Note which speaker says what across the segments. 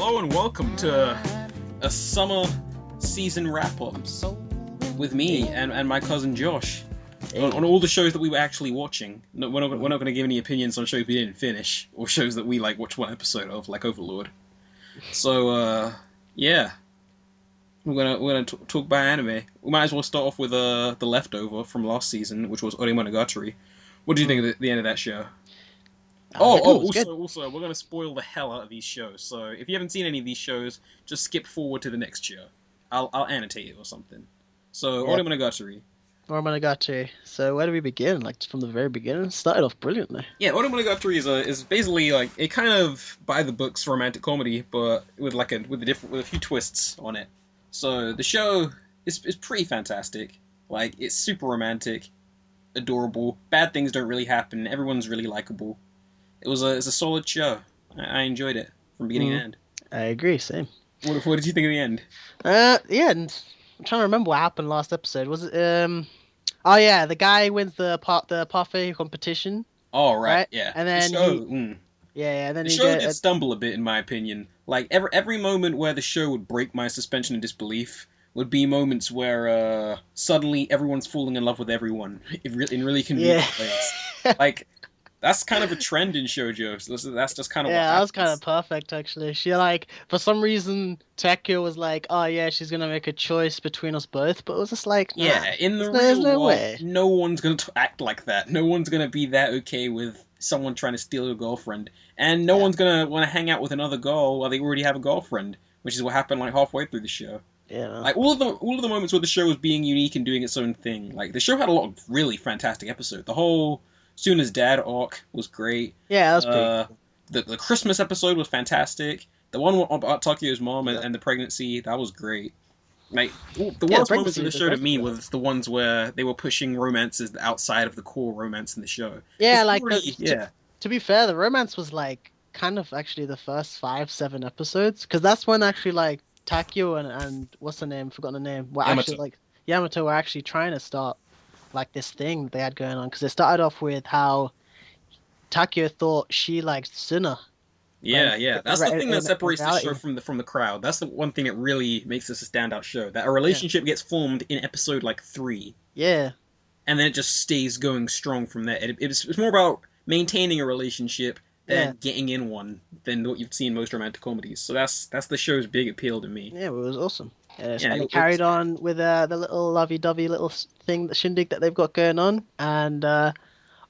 Speaker 1: Hello and welcome to a summer season wrap-up with me and my cousin Josh on all the shows that we were actually watching. No, we're not going to give any opinions on shows we didn't finish or shows that we watched one episode of, like Overlord. So yeah, we're gonna talk about anime. We might as well start off with the leftover from last season, which was Oreimo. What do you think of the end of that show? Also, we're gonna spoil the hell out of these shows. So if you haven't seen any of these shows, just skip forward to the next show. I'll annotate it or something. So
Speaker 2: Yep.
Speaker 1: Oreimo.
Speaker 2: Oreimo. So where do we begin? Like from the very beginning? Started off brilliantly.
Speaker 1: Yeah, Oreimo is basically like a kind of by the books romantic comedy, but with a few twists on it. So the show is pretty fantastic. Like it's super romantic, adorable. Bad things don't really happen. Everyone's really likable. It's a solid show. I enjoyed it from beginning to
Speaker 2: Mm,
Speaker 1: end.
Speaker 2: I agree, same.
Speaker 1: What did you think of the end?
Speaker 2: Yeah, and I'm trying to remember what happened last episode. Was it oh yeah, the guy wins the parfait competition,
Speaker 1: Oh right,
Speaker 2: right?
Speaker 1: yeah.
Speaker 2: And
Speaker 1: The
Speaker 2: then
Speaker 1: show,
Speaker 2: and then
Speaker 1: the
Speaker 2: he
Speaker 1: show
Speaker 2: get
Speaker 1: did stumble a bit in my opinion. Like every moment where the show would break my suspension of disbelief would be moments where suddenly everyone's falling in love with everyone in really
Speaker 2: yeah.
Speaker 1: convenient ways. Like that's kind of a trend in shoujo. So that's just kind of what
Speaker 2: Yeah, that was kind of
Speaker 1: happens.
Speaker 2: perfect actually. She for some reason Takeo was like, "Oh yeah, she's gonna make a choice between us both," but it was just like, nah,
Speaker 1: Yeah, in the
Speaker 2: there's
Speaker 1: real
Speaker 2: no
Speaker 1: world,
Speaker 2: way.
Speaker 1: no one's gonna act like that. No one's gonna be that okay with someone trying to steal your girlfriend, and no
Speaker 2: Yeah,
Speaker 1: one's gonna want to hang out with another girl while they already have a girlfriend, which is what happened like halfway through the show.
Speaker 2: yeah,
Speaker 1: Like all of the moments where the show was being unique and doing its own thing. Like the show had a lot of really fantastic episodes. The whole Suna's dad arc was great.
Speaker 2: yeah. That was pretty
Speaker 1: Uh,
Speaker 2: cool.
Speaker 1: the Christmas episode was fantastic. The one about Takuya's mom
Speaker 2: Yeah.
Speaker 1: and the pregnancy, that was great. Like the
Speaker 2: Yeah, the
Speaker 1: worst moments of
Speaker 2: pregnancy
Speaker 1: the
Speaker 2: is the
Speaker 1: show to
Speaker 2: pregnancy.
Speaker 1: me was the ones where they were pushing romances outside of the core romance in the show.
Speaker 2: Yeah,
Speaker 1: Because
Speaker 2: like
Speaker 1: already, yeah,
Speaker 2: to be fair, the romance was like kind of actually the first 5, 7 episodes, because that's when actually like Takeo and what's the name? Forgotten the name. Were actually
Speaker 1: Yamato.
Speaker 2: like Yamato were actually trying to start like this thing that they had going on, because they started off with how Takeo thought she liked Suna, but
Speaker 1: Yeah, yeah. That's the thing that
Speaker 2: in
Speaker 1: separates the show
Speaker 2: reality,
Speaker 1: from the crowd. That's the one thing that really makes this a standout show. That a
Speaker 2: yeah,
Speaker 1: relationship gets formed in episode like 3,
Speaker 2: yeah,
Speaker 1: and then it just stays going strong from there. It's more about maintaining a relationship
Speaker 2: yeah.
Speaker 1: than getting in one than what you've seen in most romantic comedies. So that's the show's big appeal to me.
Speaker 2: Yeah, it was awesome. Yes,
Speaker 1: Yeah,
Speaker 2: and it
Speaker 1: it was
Speaker 2: carried
Speaker 1: great.
Speaker 2: on with the little lovey-dovey little thing, the shindig that they've got going on, and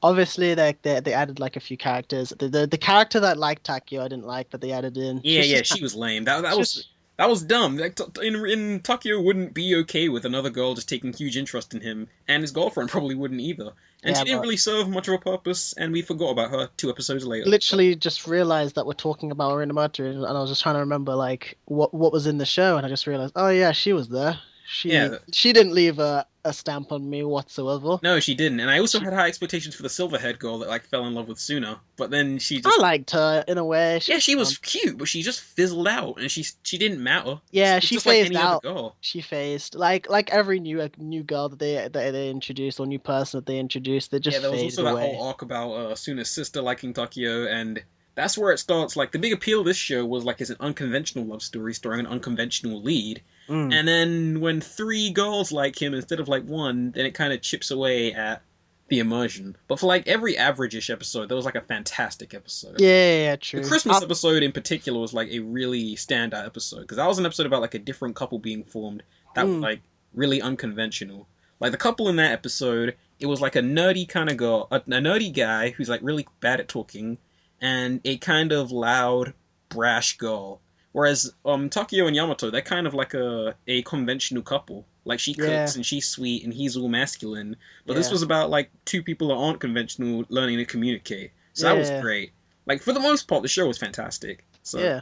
Speaker 2: obviously they added like a few characters. The character that liked Takio, I didn't like, but they added in.
Speaker 1: Yeah, yeah, she was lame.
Speaker 2: It's just
Speaker 1: That was dumb. Like, in Tokyo wouldn't be okay with another girl just taking huge interest in him, and his girlfriend probably wouldn't either. And
Speaker 2: yeah,
Speaker 1: she didn't
Speaker 2: but
Speaker 1: really serve much of a purpose, and we forgot about her 2 episodes later. But
Speaker 2: literally just realized that we're talking about Oreimo, and I was just trying to remember like what was in the show, and I just realized, oh yeah, she was there.
Speaker 1: yeah,
Speaker 2: She didn't leave a stamp on me whatsoever.
Speaker 1: no, she didn't. And I also
Speaker 2: She
Speaker 1: had high expectations for the silver-haired girl that fell in love with Suna, but then she
Speaker 2: I
Speaker 1: just
Speaker 2: liked her in a way. She
Speaker 1: yeah,
Speaker 2: was
Speaker 1: she
Speaker 2: fun.
Speaker 1: was cute, but she just fizzled out, and she didn't matter.
Speaker 2: Yeah,
Speaker 1: She's
Speaker 2: she
Speaker 1: just like
Speaker 2: phased
Speaker 1: any other
Speaker 2: out.
Speaker 1: girl.
Speaker 2: She phased like every new girl that they introduced or new person that they introduced, they
Speaker 1: Yeah,
Speaker 2: just
Speaker 1: there was
Speaker 2: faded
Speaker 1: also that whole
Speaker 2: away.
Speaker 1: arc about Suna's sister liking Tokyo, and that's where it starts. Like the big appeal of this show was like it's an unconventional love story starring an unconventional lead,
Speaker 2: Mm.
Speaker 1: and then when 3 girls like him instead of like one, then it kind of chips away at the immersion. But for like every average-ish episode, there was like a fantastic episode.
Speaker 2: Yeah,
Speaker 1: The
Speaker 2: true.
Speaker 1: Christmas episode in particular was like a really standout episode because that was an episode about like a different couple being formed that was
Speaker 2: Mm,
Speaker 1: like really unconventional. Like the couple in that episode, it was like a nerdy kind of girl, a nerdy guy who's like really bad at talking, and a kind of loud, brash girl. Whereas Takio and Yamato, they're kind of like a conventional couple. Like she cooks
Speaker 2: yeah,
Speaker 1: and she's sweet and he's all masculine. But this
Speaker 2: yeah,
Speaker 1: was about like two people that aren't conventional learning to communicate. So that was
Speaker 2: yeah,
Speaker 1: great. Like for the most part, the show was fantastic. So
Speaker 2: yeah.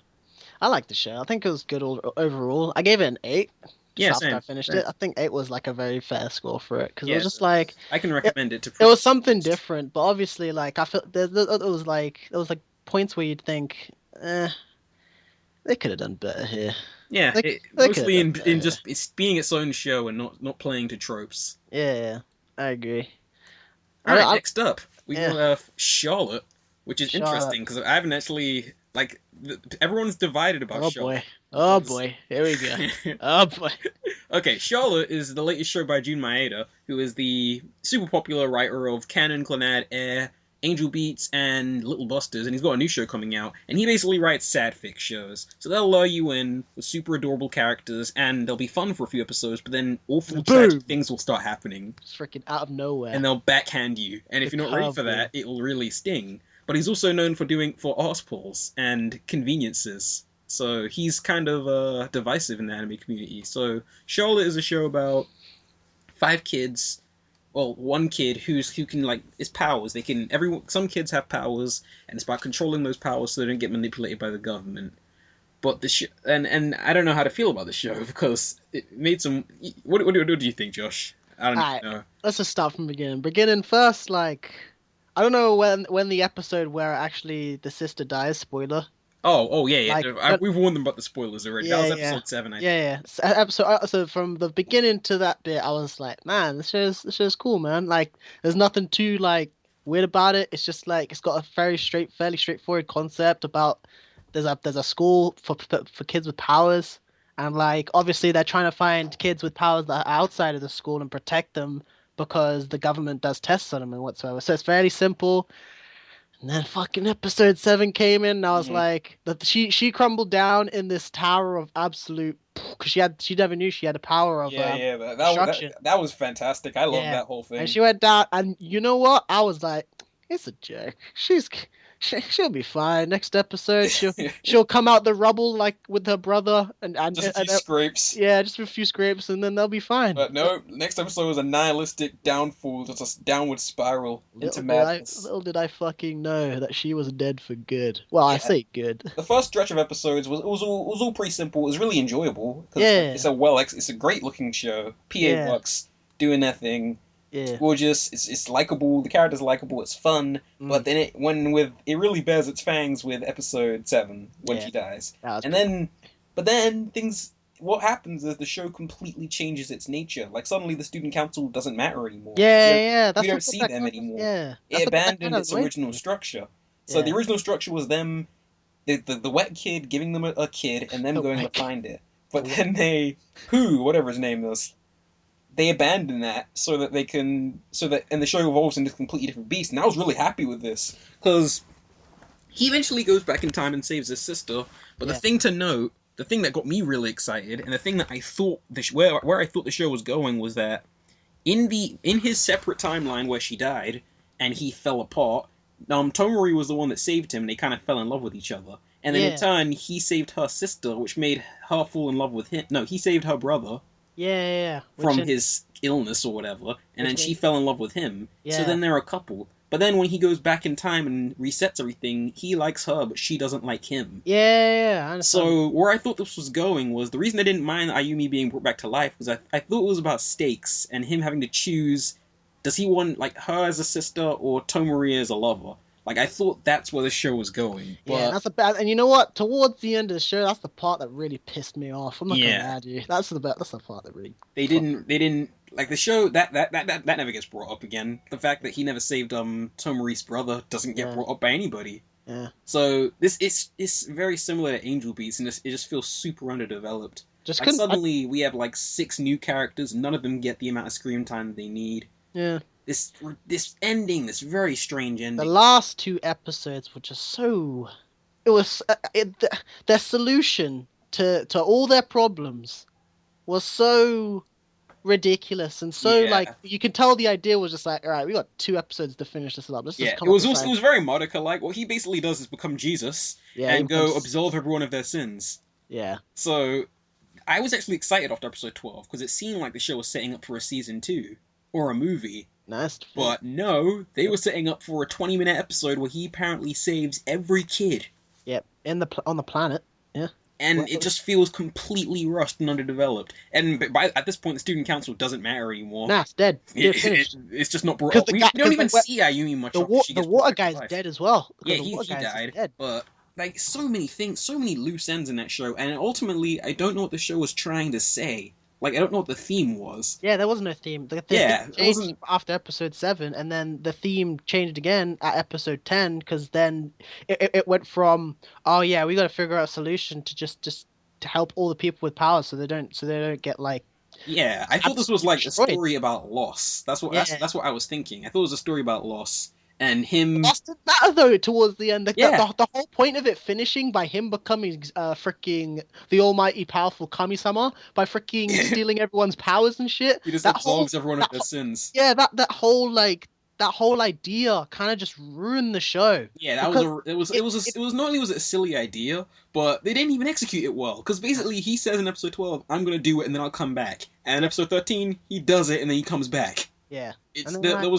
Speaker 2: I liked the show. I think it was good overall. I gave it an 8 just
Speaker 1: yeah,
Speaker 2: after I
Speaker 1: same,
Speaker 2: finished
Speaker 1: same.
Speaker 2: it. I think 8 was like a very fair score for it, because it was
Speaker 1: Yeah,
Speaker 2: just like
Speaker 1: I can
Speaker 2: it,
Speaker 1: recommend it to
Speaker 2: it
Speaker 1: pretty
Speaker 2: was
Speaker 1: much
Speaker 2: something
Speaker 1: anyone.
Speaker 2: different, but obviously like I felt there was like points where you'd think, eh, they could have done better here.
Speaker 1: Yeah,
Speaker 2: They could have
Speaker 1: mostly
Speaker 2: done
Speaker 1: in
Speaker 2: better.
Speaker 1: just it's being its own show and not playing to tropes.
Speaker 2: Yeah, I agree.
Speaker 1: All
Speaker 2: I,
Speaker 1: right,
Speaker 2: I
Speaker 1: next up we
Speaker 2: yeah,
Speaker 1: got Charlotte, which is
Speaker 2: Charlotte.
Speaker 1: interesting because I haven't actually. Like everyone's divided about
Speaker 2: Oh
Speaker 1: Charlotte
Speaker 2: boy. Oh
Speaker 1: because.
Speaker 2: boy. Here we go. Oh boy.
Speaker 1: Okay, Charlotte is the latest show by Jun Maeda, who is the super popular writer of Canon, Clannad, Air, Angel Beats, and Little Busters, and he's got a new show coming out, and he basically writes sad fic shows. So they'll lure you in with super adorable characters, and they'll be fun for a few episodes, but then awful tragic
Speaker 2: Boom.
Speaker 1: things will start happening,
Speaker 2: Just freaking out of nowhere.
Speaker 1: and they'll backhand you, and if
Speaker 2: The
Speaker 1: you're not ready for
Speaker 2: curveball.
Speaker 1: that, it will really sting. But he's also known for doing for arse pulls and conveniences. So he's kind of divisive in the anime community. So Charlotte is a show about five kids. Well, one kid who can like his powers. They can everyone. Some kids have powers, and it's about controlling those powers so they don't get manipulated by the government. But the and I don't know how to feel about the show because it made some. What do you think, Josh? I don't
Speaker 2: Alright,
Speaker 1: know.
Speaker 2: let's just start from the beginning. Beginning first, like I don't know when the episode where actually the sister dies, spoiler.
Speaker 1: Oh yeah,
Speaker 2: Like
Speaker 1: yeah. We've warned them about the spoilers already. That
Speaker 2: yeah,
Speaker 1: was
Speaker 2: yeah.
Speaker 1: episode 7, I think.
Speaker 2: Yeah, yeah. So from the beginning to that bit, I was like, man, this show's cool, man. Like, there's nothing too like weird about it. It's just like it's got a fairly straightforward concept about there's a school for kids with powers, and like obviously they're trying to find kids with powers that are outside of the school and protect them because the government does tests on them and whatsoever. So it's fairly simple. And then fucking episode 7 came in, and I was
Speaker 1: Mm-hmm.
Speaker 2: like, that she crumbled down in this tower of absolute, because she never knew she had a power of
Speaker 1: Yeah, yeah.
Speaker 2: destruction.
Speaker 1: That was fantastic. I love
Speaker 2: Yeah,
Speaker 1: that whole
Speaker 2: and
Speaker 1: thing.
Speaker 2: she went down, and you know what? I was like, it's a joke. She'll be fine. Next episode, she'll come out the rubble like with her brother,
Speaker 1: Just a few scrapes.
Speaker 2: yeah, just a few scrapes, and then they'll be fine.
Speaker 1: But no, next episode was a nihilistic downfall, just a downward spiral into madness.
Speaker 2: Little did I fucking know that she was dead for good. Well, I
Speaker 1: Yeah,
Speaker 2: say good.
Speaker 1: the first stretch of episodes was all pretty simple. It was really enjoyable because
Speaker 2: Yeah,
Speaker 1: it's a great looking show. PA
Speaker 2: yeah,
Speaker 1: Works doing their thing. It's
Speaker 2: yeah.
Speaker 1: gorgeous. It's likable. The characters are likable. It's fun.
Speaker 2: Mm,
Speaker 1: But then it really bears its fangs with episode 7 when
Speaker 2: yeah,
Speaker 1: she dies.
Speaker 2: that was
Speaker 1: And
Speaker 2: pretty.
Speaker 1: then, but then things. What happens is the show completely changes its nature. Like suddenly the student council doesn't matter anymore.
Speaker 2: Yeah, yeah.
Speaker 1: We
Speaker 2: That's
Speaker 1: don't
Speaker 2: what
Speaker 1: see
Speaker 2: that
Speaker 1: them
Speaker 2: kind of.
Speaker 1: anymore.
Speaker 2: Yeah,
Speaker 1: It
Speaker 2: that kind
Speaker 1: abandoned
Speaker 2: of
Speaker 1: its
Speaker 2: annoyed
Speaker 1: original
Speaker 2: me.
Speaker 1: structure. So the
Speaker 2: Yeah,
Speaker 1: original structure was them, the wet kid giving them a kid and them
Speaker 2: the
Speaker 1: going to
Speaker 2: wick,
Speaker 1: find it.
Speaker 2: the
Speaker 1: But
Speaker 2: wick.
Speaker 1: then whatever his name is, they abandon that so that they can, so that, and the show evolves into a completely different beast. And I was really happy with this because he eventually goes back in time and saves his sister. But the
Speaker 2: Yeah,
Speaker 1: thing to note, the thing that got me really excited, and the thing that I thought where I thought the show was going was that in his separate timeline where she died and he fell apart, Tomori was the one that saved him, and they kind of fell in love with each other. And then in
Speaker 2: yeah,
Speaker 1: turn, he saved her sister, which made her fall in love with him. No, he saved her brother
Speaker 2: yeah, yeah. Yeah.
Speaker 1: from his illness or whatever, and
Speaker 2: Which
Speaker 1: then she
Speaker 2: made
Speaker 1: fell in love with him. So
Speaker 2: yeah,
Speaker 1: then they're a couple. But then when he goes back in time and resets everything, he likes her, but she doesn't like him.
Speaker 2: yeah, yeah, yeah. I understand.
Speaker 1: So where I thought this was going was the reason I didn't mind Ayumi being brought back to life was I thought it was about stakes and him having to choose, does he want like her as a sister or Tomori as a lover? Like I thought that's where the show was going,
Speaker 2: Yeah,
Speaker 1: but
Speaker 2: that's a bad. And you know what? Towards the end of the show, that's the part that really pissed me off. I'm not gonna
Speaker 1: yeah,
Speaker 2: lie to you. That's the part that really
Speaker 1: they didn't like the show that never gets brought up again. The fact that he never saved Tomori's brother doesn't get
Speaker 2: yeah,
Speaker 1: brought up by anybody.
Speaker 2: yeah.
Speaker 1: So this is very similar to Angel Beats, and it just feels super underdeveloped.
Speaker 2: Just
Speaker 1: Like
Speaker 2: couldn't.
Speaker 1: suddenly we have like 6 new characters, none of them get the amount of screen time they need.
Speaker 2: Yeah.
Speaker 1: This ending, this very strange
Speaker 2: The
Speaker 1: ending.
Speaker 2: last 2 episodes were just so. It was their solution to all their problems was so ridiculous and so like
Speaker 1: Yeah,
Speaker 2: you can tell the idea was just like, all right, we got 2 episodes to finish this up. Let's just
Speaker 1: yeah.
Speaker 2: come up with
Speaker 1: It was very Monica like. What he basically does is become Jesus
Speaker 2: yeah, he
Speaker 1: and go
Speaker 2: becomes
Speaker 1: absolve everyone of their sins.
Speaker 2: yeah,
Speaker 1: So I was actually excited after episode 12 because it seemed like the show was setting up for a season 2 or a movie.
Speaker 2: nice.
Speaker 1: But no, they were setting up for a 20-minute episode where he apparently saves every kid.
Speaker 2: Yep, on the planet. Yeah.
Speaker 1: And
Speaker 2: Well,
Speaker 1: it just feels completely rushed and underdeveloped. And at this point, the student council doesn't matter anymore.
Speaker 2: nah, it's dead.
Speaker 1: It's just not brought
Speaker 2: Because
Speaker 1: up.
Speaker 2: the
Speaker 1: We
Speaker 2: guy,
Speaker 1: don't
Speaker 2: because
Speaker 1: even see Ayumi much after she
Speaker 2: the
Speaker 1: gets brought
Speaker 2: water
Speaker 1: back to
Speaker 2: guy's
Speaker 1: life.
Speaker 2: dead as well.
Speaker 1: Yeah,
Speaker 2: Because the water
Speaker 1: he
Speaker 2: guy's
Speaker 1: died,
Speaker 2: dead.
Speaker 1: but like so many things, so many loose ends in that show, and ultimately, I don't know what the show was trying to say. Like I don't know what the theme was.
Speaker 2: Yeah, there was no theme. The theme
Speaker 1: Yeah, it
Speaker 2: changed
Speaker 1: wasn't.
Speaker 2: after episode 7, and then the theme changed again at episode 10 because then it went from, oh yeah, we got to figure out a solution to just to help all the people with power so they don't get like
Speaker 1: Yeah, I thought this was
Speaker 2: absolutely
Speaker 1: like a
Speaker 2: destroyed.
Speaker 1: story about loss.
Speaker 2: Yeah.
Speaker 1: That's what I was thinking. I thought it was a story about loss and
Speaker 2: The
Speaker 1: him.
Speaker 2: loss didn't matter though towards the end.
Speaker 1: Yeah,
Speaker 2: The whole point of it finishing by him becoming freaking the almighty powerful Kami-sama by freaking
Speaker 1: he
Speaker 2: stealing everyone's powers and shit.
Speaker 1: just absolves everyone of
Speaker 2: That
Speaker 1: their sins.
Speaker 2: yeah, that whole idea kind of just ruined the show
Speaker 1: Yeah, that was
Speaker 2: because
Speaker 1: a it was not only was it a silly idea, but they didn't even execute it well. Because basically, he says in episode 12, "I'm gonna do it, and then I'll come back." And in
Speaker 2: yeah,
Speaker 1: episode 13, he does it, and then he comes back.
Speaker 2: yeah,
Speaker 1: It's
Speaker 2: and then like
Speaker 1: there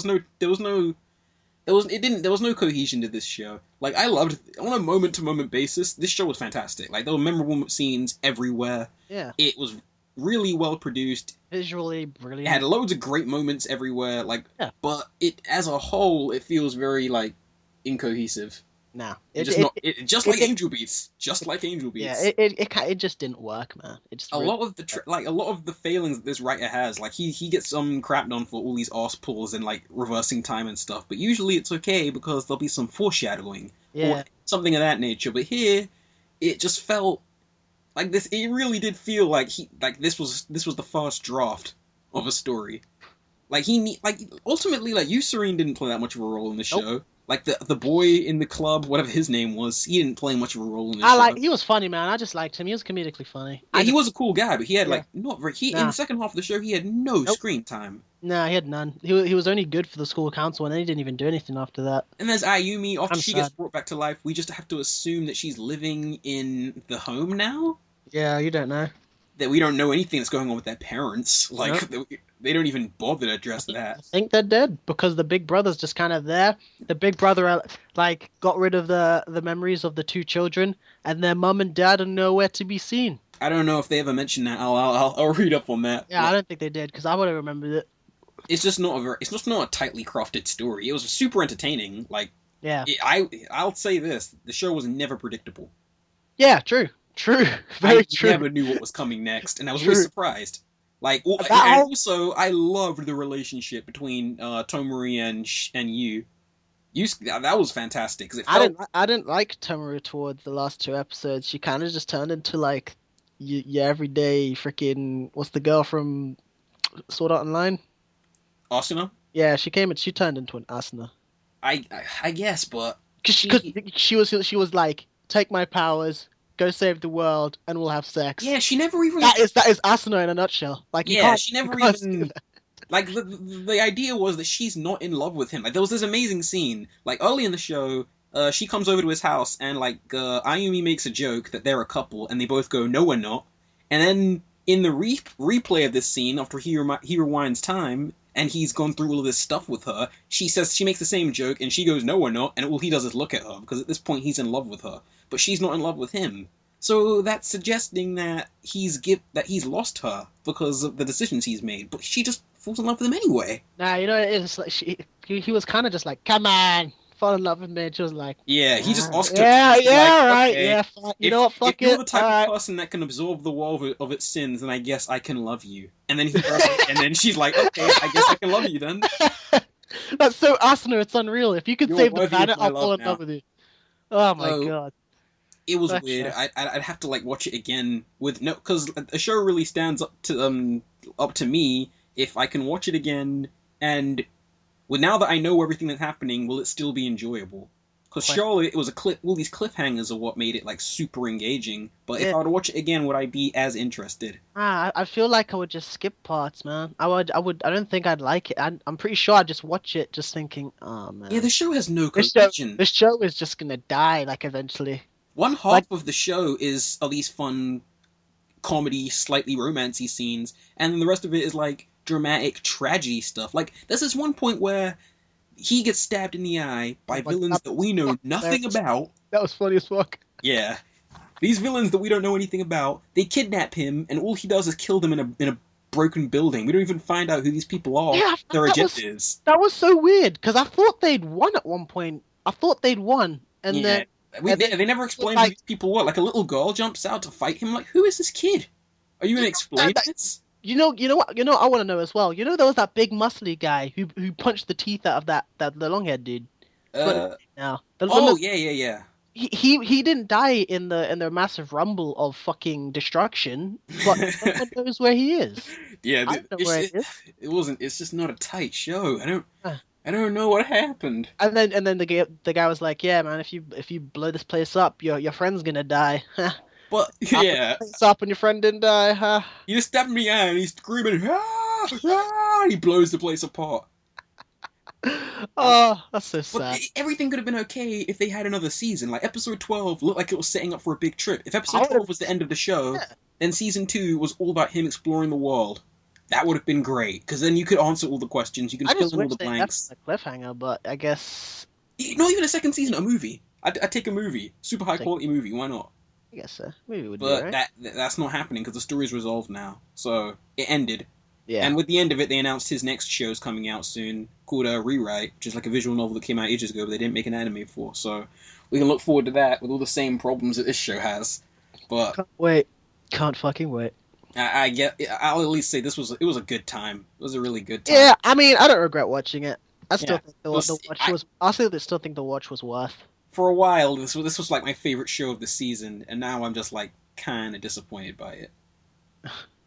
Speaker 1: was no cohesion to this show. Like I loved on a moment to moment basis, this show was fantastic. Like there were memorable scenes everywhere.
Speaker 2: yeah,
Speaker 1: It was really well produced.
Speaker 2: visually
Speaker 1: It had
Speaker 2: brilliant.
Speaker 1: loads of great moments everywhere. Like,
Speaker 2: Yeah,
Speaker 1: but it as a whole, it feels very like incohesive.
Speaker 2: nah,
Speaker 1: It just not it just like
Speaker 2: it
Speaker 1: Angel Beats, just like Angel
Speaker 2: yeah,
Speaker 1: Beats.
Speaker 2: it just didn't work, man. It just
Speaker 1: A
Speaker 2: really
Speaker 1: lot of a lot of the failings that this writer has, like he gets some crapped on for all these arse pulls and like reversing time and stuff, but usually it's okay because there'll be some foreshadowing or
Speaker 2: yeah.
Speaker 1: something of that nature. But here, it just felt like this. It really did feel like this was the first draft of a story. Like ultimately like Eucerin didn't play that much of a role in the
Speaker 2: Nope.
Speaker 1: show. Like the boy in the club, whatever his name was, he didn't play much of a role in the
Speaker 2: I like
Speaker 1: show.
Speaker 2: he was funny, man. I just liked him. He was comedically funny.
Speaker 1: Yeah,
Speaker 2: I
Speaker 1: he
Speaker 2: just
Speaker 1: was a cool guy, but he had
Speaker 2: yeah,
Speaker 1: like not very. He in the
Speaker 2: nah,
Speaker 1: second half of the show, he had no
Speaker 2: nope.
Speaker 1: screen time.
Speaker 2: Nah, he had none. He was only good for the school council, and then he didn't even do anything after that.
Speaker 1: And there's Ayumi. After
Speaker 2: I'm
Speaker 1: she gets
Speaker 2: sad.
Speaker 1: brought back to life, we just have to assume that she's living in the home now.
Speaker 2: Yeah, you don't know.
Speaker 1: That we don't know anything that's going on with their parents. Like
Speaker 2: Nope.
Speaker 1: they don't even bother to address that.
Speaker 2: I think they're dead because the big brother's just kind of there. The big brother like got rid of the memories of the two children, and their mum and dad are nowhere to be seen.
Speaker 1: I don't know if they ever mentioned that. I'll read up on that.
Speaker 2: Yeah, I don't think they did because I would have remembered it.
Speaker 1: It's just not a tightly crafted story. It was super entertaining. Like
Speaker 2: Yeah.
Speaker 1: I'll say this: the show was never predictable.
Speaker 2: Yeah, true. True.
Speaker 1: I
Speaker 2: Very true.
Speaker 1: never knew what was coming next, and I was always
Speaker 2: True.
Speaker 1: surprised. Like,
Speaker 2: That
Speaker 1: and
Speaker 2: whole
Speaker 1: also I loved the relationship between Tomori and Yu. That was fantastic because it felt.
Speaker 2: I didn't like Tamara towards the last two episodes. She kind of just turned into like your everyday freaking what's the girl from Sword Art Online?
Speaker 1: Asuna.
Speaker 2: Yeah, she turned into an Asuna.
Speaker 1: I guess, but
Speaker 2: Cause
Speaker 1: she
Speaker 2: she was like, take my powers, go save the world, and we'll have sex.
Speaker 1: yeah she never even
Speaker 2: That is Asuna in a nutshell. Like
Speaker 1: yeah she
Speaker 2: you
Speaker 1: never
Speaker 2: can't say
Speaker 1: even
Speaker 2: that.
Speaker 1: like the idea was that she's not in love with him. Like there was this amazing scene like early in the show. She comes over to his house and like Ayumi makes a joke that they're a couple and they both go no we're not. And then in the replay of this scene after he rewinds time and he's gone through all of this stuff with her, she makes the same joke and she goes no we're not, and all he does is look at her because at this point he's in love with her, but she's not in love with him. So that's suggesting that he's lost her because of the decisions he's made, but she just falls in love with him anyway.
Speaker 2: Nah, you know it's like he was kind of just like, come on, fall in love with me. And she was like,
Speaker 1: Yeah, he just asked her.
Speaker 2: yeah,
Speaker 1: He's like,
Speaker 2: yeah, right,
Speaker 1: okay,
Speaker 2: yeah. You know what?
Speaker 1: if
Speaker 2: Fuck
Speaker 1: you're
Speaker 2: it.
Speaker 1: the
Speaker 2: All
Speaker 1: type of
Speaker 2: right.
Speaker 1: person that can absorb the world of its sins, then I guess I can love you. And then he does it, and then she's like, okay, I guess I can love you then.
Speaker 2: That's so Asuna. It's unreal. If you could
Speaker 1: You're
Speaker 2: save the
Speaker 1: worthy of
Speaker 2: planet,
Speaker 1: my
Speaker 2: I'll fall
Speaker 1: love
Speaker 2: in love
Speaker 1: now.
Speaker 2: with you. Oh my
Speaker 1: So
Speaker 2: god.
Speaker 1: it was
Speaker 2: That
Speaker 1: weird.
Speaker 2: show.
Speaker 1: I'd have to like watch it again with no, because a show really stands up to me if I can watch it again and well, now that I know everything that's happening, will it still be enjoyable? Because
Speaker 2: Quite.
Speaker 1: surely it was a clip. All these cliffhangers are what made it like super engaging. But if
Speaker 2: Yeah.
Speaker 1: I were to watch it again, would I be as interested?
Speaker 2: I feel like I would just skip parts, man. I don't think I'd like it. I'm pretty sure I'd just watch it just thinking, oh
Speaker 1: Yeah, the
Speaker 2: man.
Speaker 1: show has no cohesion.
Speaker 2: This show is just gonna die, like, eventually.
Speaker 1: One
Speaker 2: Like,
Speaker 1: half of the show is all these fun comedy, slightly romancy scenes, and the rest of it is like dramatic tragedy stuff. Like there's this one point where he gets stabbed in the eye
Speaker 2: oh
Speaker 1: by
Speaker 2: my
Speaker 1: villains
Speaker 2: god,
Speaker 1: that we know nothing about.
Speaker 2: that was funny as fuck.
Speaker 1: Yeah, these villains that we don't know anything about, they kidnap him, and all he does is kill them in a broken building. We don't even find out who these people are,
Speaker 2: Yeah,
Speaker 1: their agenda is.
Speaker 2: that was so weird, because I thought they'd won at one point. I thought they'd won,
Speaker 1: Yeah,
Speaker 2: and then
Speaker 1: they never
Speaker 2: it was
Speaker 1: explained who
Speaker 2: like,
Speaker 1: these people were. Like a little girl jumps out to fight him. Like, who is this kid? Are you gonna explain
Speaker 2: that,
Speaker 1: this?
Speaker 2: you know, I want to know as well. You know, there was that big muscly guy who punched the teeth out of that the long haired dude. Forgot his
Speaker 1: Uh,
Speaker 2: name now. The
Speaker 1: oh, yeah, yeah, yeah.
Speaker 2: he didn't die in the massive rumble of fucking destruction, but no one knows where he is.
Speaker 1: Yeah,
Speaker 2: I don't know where he is.
Speaker 1: it wasn't. It's just not a tight show.
Speaker 2: Uh,
Speaker 1: I don't know what happened.
Speaker 2: and then the guy was like, "Yeah, man, if you blow this place up, your friend's gonna die.
Speaker 1: But
Speaker 2: I blew
Speaker 1: yeah,
Speaker 2: the place up and your friend didn't die, huh?"
Speaker 1: he just stabbed me and he's screaming, ah, ah! He blows the place apart. And,
Speaker 2: Oh, that's so
Speaker 1: but
Speaker 2: sad.
Speaker 1: everything could have been okay if they had another season. Like episode 12 looked like it was setting up for a big trip. If
Speaker 2: I
Speaker 1: episode
Speaker 2: would
Speaker 1: 12
Speaker 2: have,
Speaker 1: was the end of the show,
Speaker 2: yeah.
Speaker 1: then season 2 was all about him exploring the world. That would have been great because then you could answer all the questions, you can
Speaker 2: I
Speaker 1: fill
Speaker 2: just
Speaker 1: in all
Speaker 2: wish
Speaker 1: the
Speaker 2: they left
Speaker 1: blanks.
Speaker 2: the cliffhanger, but I guess,
Speaker 1: Not even a second season, a movie. I'd take a movie, super high
Speaker 2: take,
Speaker 1: quality movie. Why not?
Speaker 2: I guess so. Maybe it would be
Speaker 1: But
Speaker 2: alright.
Speaker 1: that's not happening because the story's resolved now. So it ended,
Speaker 2: Yeah.
Speaker 1: and with the end of it, they announced his next show's coming out soon, called Rewrite, which is like a visual novel that came out ages ago, but they didn't make an anime for. So we can look forward to that with all the same problems that this show has. But
Speaker 2: Can't wait. Can't fucking wait.
Speaker 1: I get, I'll at least say it was a good time. It was a really good time.
Speaker 2: Yeah, I mean, I don't regret watching it. I still
Speaker 1: Yeah,
Speaker 2: think
Speaker 1: it
Speaker 2: the
Speaker 1: was.
Speaker 2: watch was. I still think the watch was worth.
Speaker 1: For a while, this was like my favorite show of the season, and now I'm just like kind of disappointed by it.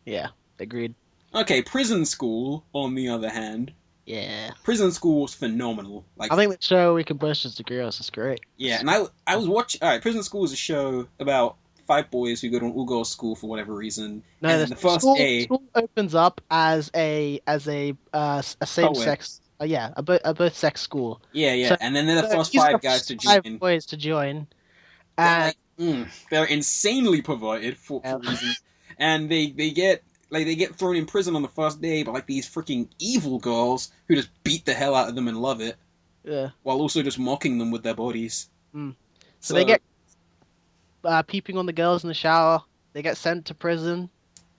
Speaker 2: Yeah, agreed.
Speaker 1: Okay, Prison School, on the other hand,
Speaker 2: Yeah,
Speaker 1: Prison School was phenomenal.
Speaker 2: I
Speaker 1: Like,
Speaker 2: think the show we can both just agree on is great.
Speaker 1: yeah, and I was watching. All right, Prison School is a show about five boys who go to an all-girls school for whatever reason,
Speaker 2: No,
Speaker 1: and then
Speaker 2: the
Speaker 1: the first day,
Speaker 2: school opens up as a same
Speaker 1: co-ed.
Speaker 2: sex yeah a both sex school.
Speaker 1: Yeah, yeah,
Speaker 2: So
Speaker 1: and then they're the
Speaker 2: so
Speaker 1: first
Speaker 2: these are the
Speaker 1: five guys
Speaker 2: first
Speaker 1: to
Speaker 2: five
Speaker 1: join.
Speaker 2: boys to join,
Speaker 1: They're
Speaker 2: and
Speaker 1: like, they're insanely perverted for reasons, and they get thrown in prison on the first day by like these freaking evil girls who just beat the hell out of them and love it,
Speaker 2: yeah.
Speaker 1: while also just mocking them with their bodies.
Speaker 2: Mm. So they
Speaker 1: So
Speaker 2: get peeping on the girls in the shower. They get sent to prison,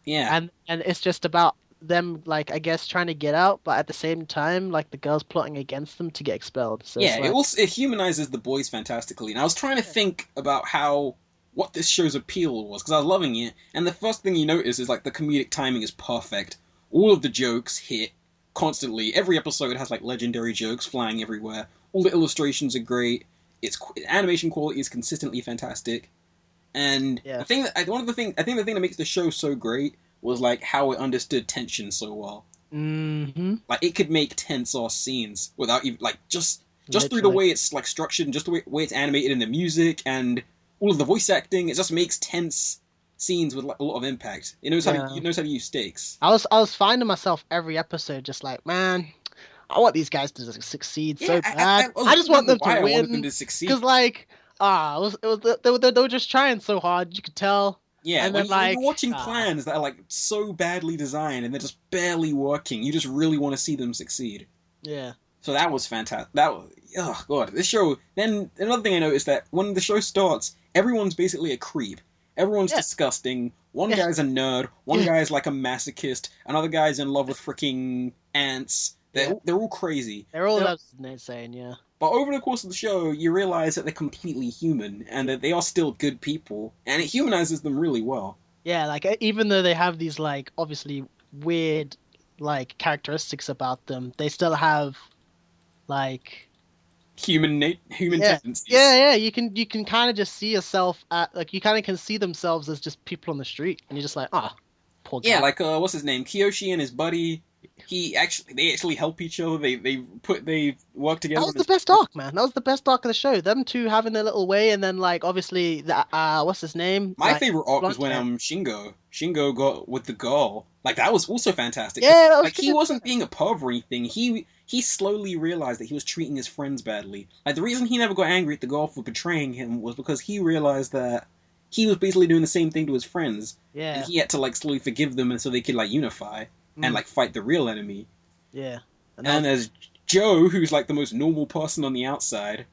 Speaker 1: yeah,
Speaker 2: and it's just about them, like, I guess, trying to get out, but at the same time, like, the girls plotting against them to get expelled. So
Speaker 1: yeah,
Speaker 2: it's like,
Speaker 1: it humanizes the boys fantastically. And I was trying to
Speaker 2: yeah,
Speaker 1: think about how what this show's appeal was because I was loving it. And the first thing you notice is like the comedic timing is perfect. All of the jokes hit constantly. Every episode has like legendary jokes flying everywhere. All the illustrations are great. Its animation quality is consistently fantastic. And
Speaker 2: yeah,
Speaker 1: I think the thing that makes the show so great was like how it understood tension so well.
Speaker 2: mm-hmm,
Speaker 1: Like it could make tense ass scenes without even like just through the
Speaker 2: literally,
Speaker 1: way it's like structured and just the way it's animated in the music and all of the voice acting. It just makes tense scenes with like a lot of impact.
Speaker 2: yeah.
Speaker 1: It knows how to use stakes.
Speaker 2: I was finding myself every episode just like, man, I want these guys to succeed
Speaker 1: Yeah,
Speaker 2: so bad.
Speaker 1: I was
Speaker 2: I just
Speaker 1: wondering
Speaker 2: want them to
Speaker 1: why I wanted them
Speaker 2: win,
Speaker 1: to succeed.
Speaker 2: because like, they were just trying so hard, you could tell,
Speaker 1: Yeah,
Speaker 2: and then
Speaker 1: when you're
Speaker 2: like,
Speaker 1: watching plans that are like so badly designed and they're just barely working, you just really want to see them succeed.
Speaker 2: yeah,
Speaker 1: So that was fantastic. That was, oh god, this show. Then another thing I noticed that when the show starts, everyone's basically a creep. Everyone's
Speaker 2: yeah,
Speaker 1: disgusting. One
Speaker 2: yeah,
Speaker 1: guy's a nerd. One
Speaker 2: yeah,
Speaker 1: guy's like a masochist. Another guy's in love with freaking ants.
Speaker 2: yeah.
Speaker 1: They're all crazy.
Speaker 2: They're all
Speaker 1: They're,
Speaker 2: that's insane, yeah.
Speaker 1: but over the course of the show, you realize that they're completely human and that they are still good people, and it humanizes them really well.
Speaker 2: Yeah, like even though they have these like obviously weird like characteristics about them, they still have like
Speaker 1: Human
Speaker 2: yeah, yeah,
Speaker 1: tendencies.
Speaker 2: yeah. You can kind of just see yourself at like you kind of can see themselves as just people on the street, and you're just like, ah, poor
Speaker 1: Yeah,
Speaker 2: guy.
Speaker 1: like what's his name? Kiyoshi and his buddy. They actually help each other. They work
Speaker 2: That
Speaker 1: together on
Speaker 2: was the
Speaker 1: this
Speaker 2: best
Speaker 1: trip.
Speaker 2: arc, man. That was the best arc of the show. Them two having their little way, and then like obviously the what's his name?
Speaker 1: My
Speaker 2: Like
Speaker 1: favorite arc was
Speaker 2: blonde
Speaker 1: when
Speaker 2: hair.
Speaker 1: Shingo got with the girl. Like that was also fantastic. 'Cause,
Speaker 2: Yeah, that was
Speaker 1: like he
Speaker 2: good.
Speaker 1: wasn't being a perv or anything. He slowly realized that he was treating his friends badly. Like the reason he never got angry at the girl for betraying him was because he realized that he was basically doing the same thing to his friends, and
Speaker 2: Yeah.
Speaker 1: he had to like slowly forgive them, and so they could like unify and
Speaker 2: Mm,
Speaker 1: like fight the real enemy.
Speaker 2: yeah. And that
Speaker 1: And
Speaker 2: was
Speaker 1: there's Joe, who's like the most normal person on the outside,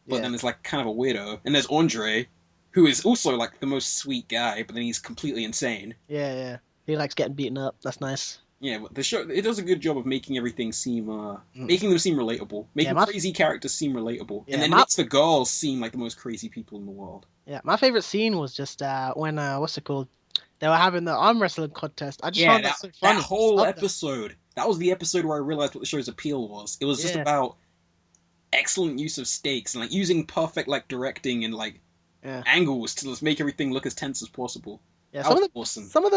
Speaker 1: but
Speaker 2: yeah.
Speaker 1: then is like kind of a weirdo. And there's Andre, who is also like the most sweet guy, but then he's completely insane.
Speaker 2: Yeah, yeah. He likes getting beaten up. That's nice.
Speaker 1: Yeah, but the show it does a good job of making everything seem
Speaker 2: Mm.
Speaker 1: making them seem relatable,
Speaker 2: Yeah,
Speaker 1: making crazy characters seem relatable, and
Speaker 2: yeah,
Speaker 1: then it makes the girls seem like the most crazy people in the world.
Speaker 2: my favorite scene was just when what's it called? they were having the arm wrestling contest. I just
Speaker 1: Yeah,
Speaker 2: found
Speaker 1: that
Speaker 2: that so
Speaker 1: that
Speaker 2: funny. I just
Speaker 1: whole
Speaker 2: love that.
Speaker 1: episode. That was the episode where I realized what the show's appeal was. It was just
Speaker 2: Yeah,
Speaker 1: about excellent use of stakes and like using perfect like directing and like
Speaker 2: yeah.
Speaker 1: angles to just make everything look as tense as possible.
Speaker 2: Yeah,
Speaker 1: That was awesome.
Speaker 2: some of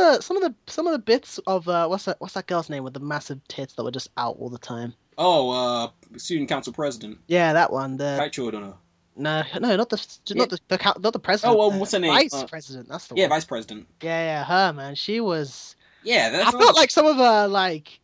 Speaker 2: the bits of what's that girl's name with the massive tits that were just out all the time?
Speaker 1: Oh, student council president
Speaker 2: Yeah, that one. The
Speaker 1: Kaicho Dono.
Speaker 2: no,
Speaker 1: Yeah.
Speaker 2: not the president.
Speaker 1: Oh,
Speaker 2: The
Speaker 1: what's her name?
Speaker 2: vice president. That's the
Speaker 1: Yeah,
Speaker 2: one.
Speaker 1: vice president.
Speaker 2: Yeah, yeah, her man. She was.
Speaker 1: Yeah,
Speaker 2: I
Speaker 1: that's
Speaker 2: felt like some of her like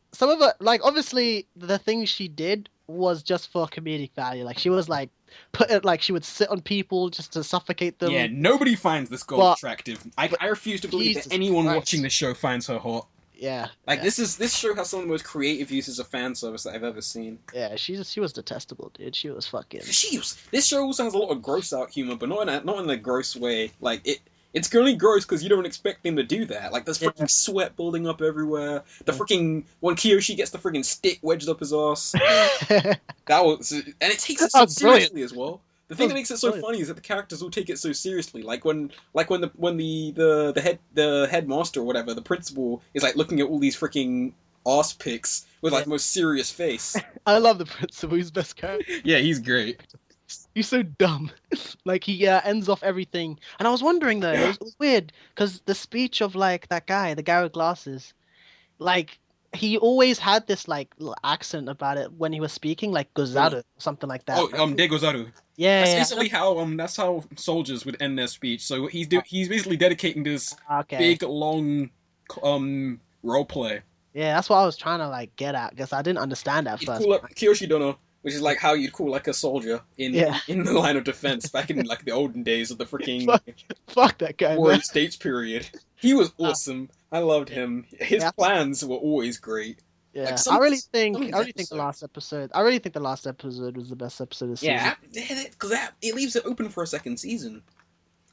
Speaker 2: obviously the things she did was just for comedic value. Like she was like put it like she would sit on people just to suffocate
Speaker 1: yeah.
Speaker 2: them.
Speaker 1: Nobody finds this girl
Speaker 2: But
Speaker 1: attractive.
Speaker 2: but
Speaker 1: I refuse to believe that
Speaker 2: Jesus
Speaker 1: anyone watching
Speaker 2: Christ.
Speaker 1: this show finds her hot.
Speaker 2: Yeah,
Speaker 1: Like
Speaker 2: yeah.
Speaker 1: this show has some of the most creative uses of fan service that I've ever seen.
Speaker 2: Yeah, she was detestable, dude. She was fucking.
Speaker 1: This show also has a lot of gross out humor, but not in a gross way. Like it's only gross because you don't expect him to do that. Like there's
Speaker 2: Yeah.
Speaker 1: freaking sweat building up everywhere. The
Speaker 2: Yeah.
Speaker 1: freaking when Kiyoshi gets the freaking stick wedged up his ass. That was and it takes
Speaker 2: That
Speaker 1: it so
Speaker 2: was brilliant.
Speaker 1: seriously as well. The
Speaker 2: That
Speaker 1: thing
Speaker 2: was
Speaker 1: that makes it so
Speaker 2: brilliant.
Speaker 1: funny is that the characters all take it so seriously. Like when the headmaster or whatever, the principal is like looking at all these freaking ass pics with like
Speaker 2: Yeah.
Speaker 1: the most serious face.
Speaker 2: I love the principal. He's best character.
Speaker 1: Yeah, he's great.
Speaker 2: He's so dumb. Like he ends off everything. And I was wondering though, it was weird because the speech of like that guy, the guy with glasses, like he always had this like little accent about it when he was speaking, like
Speaker 1: Oh,
Speaker 2: Gozado, something like that.
Speaker 1: oh, Degozaru.
Speaker 2: Yeah,
Speaker 1: That's
Speaker 2: yeah.
Speaker 1: basically how that's how soldiers would end their speech. So
Speaker 2: Oh,
Speaker 1: he's basically dedicating this
Speaker 2: okay.
Speaker 1: big long role play.
Speaker 2: Yeah, that's what I was trying to like get at because I didn't understand at
Speaker 1: You'd
Speaker 2: first.
Speaker 1: call up Kiyoshi Dono, which is like how you'd call like a soldier
Speaker 2: Yeah.
Speaker 1: in the line of defense back in like the olden days of the freaking
Speaker 2: Fuck, fuck that guy, man.
Speaker 1: Warring States period. He was
Speaker 2: Ah,
Speaker 1: awesome. I loved
Speaker 2: yeah.
Speaker 1: him. His
Speaker 2: Yeah,
Speaker 1: plans were always great. Like
Speaker 2: yeah.
Speaker 1: some of
Speaker 2: I
Speaker 1: these
Speaker 2: really think
Speaker 1: episodes.
Speaker 2: I really think the last episode was the best episode of the season.
Speaker 1: Yeah, because it leaves it open for a second season.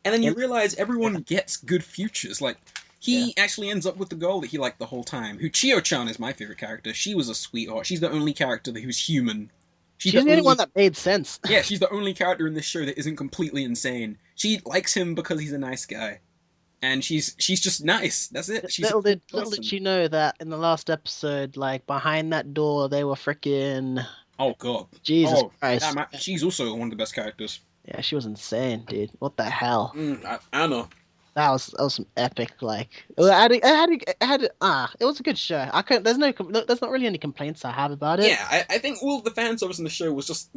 Speaker 1: And then you
Speaker 2: Yeah,
Speaker 1: realize
Speaker 2: yeah,
Speaker 1: everyone gets good futures. Like
Speaker 2: yeah.
Speaker 1: he actually ends up with the girl that he liked the whole time. Who Chio-chan is my favorite character. She was a sweetheart. She's the only character who's human. She's
Speaker 2: She's
Speaker 1: the
Speaker 2: the only one
Speaker 1: only
Speaker 2: that made sense.
Speaker 1: yeah. She's the only character in this show that isn't completely insane. She likes him because he's a nice guy, and she's just nice. That's it. She's a cool
Speaker 2: Little did
Speaker 1: person.
Speaker 2: she know that in the last episode, like behind that door, they were freaking
Speaker 1: Oh god.
Speaker 2: Jesus
Speaker 1: Oh,
Speaker 2: Christ.
Speaker 1: she's also one of the best characters.
Speaker 2: Yeah, she was insane, dude. What the hell?
Speaker 1: Anna.
Speaker 2: That was some epic like. It was a good show. I couldn't. There's not really any complaints I have about it.
Speaker 1: Yeah, I think all of the fan service in the show was just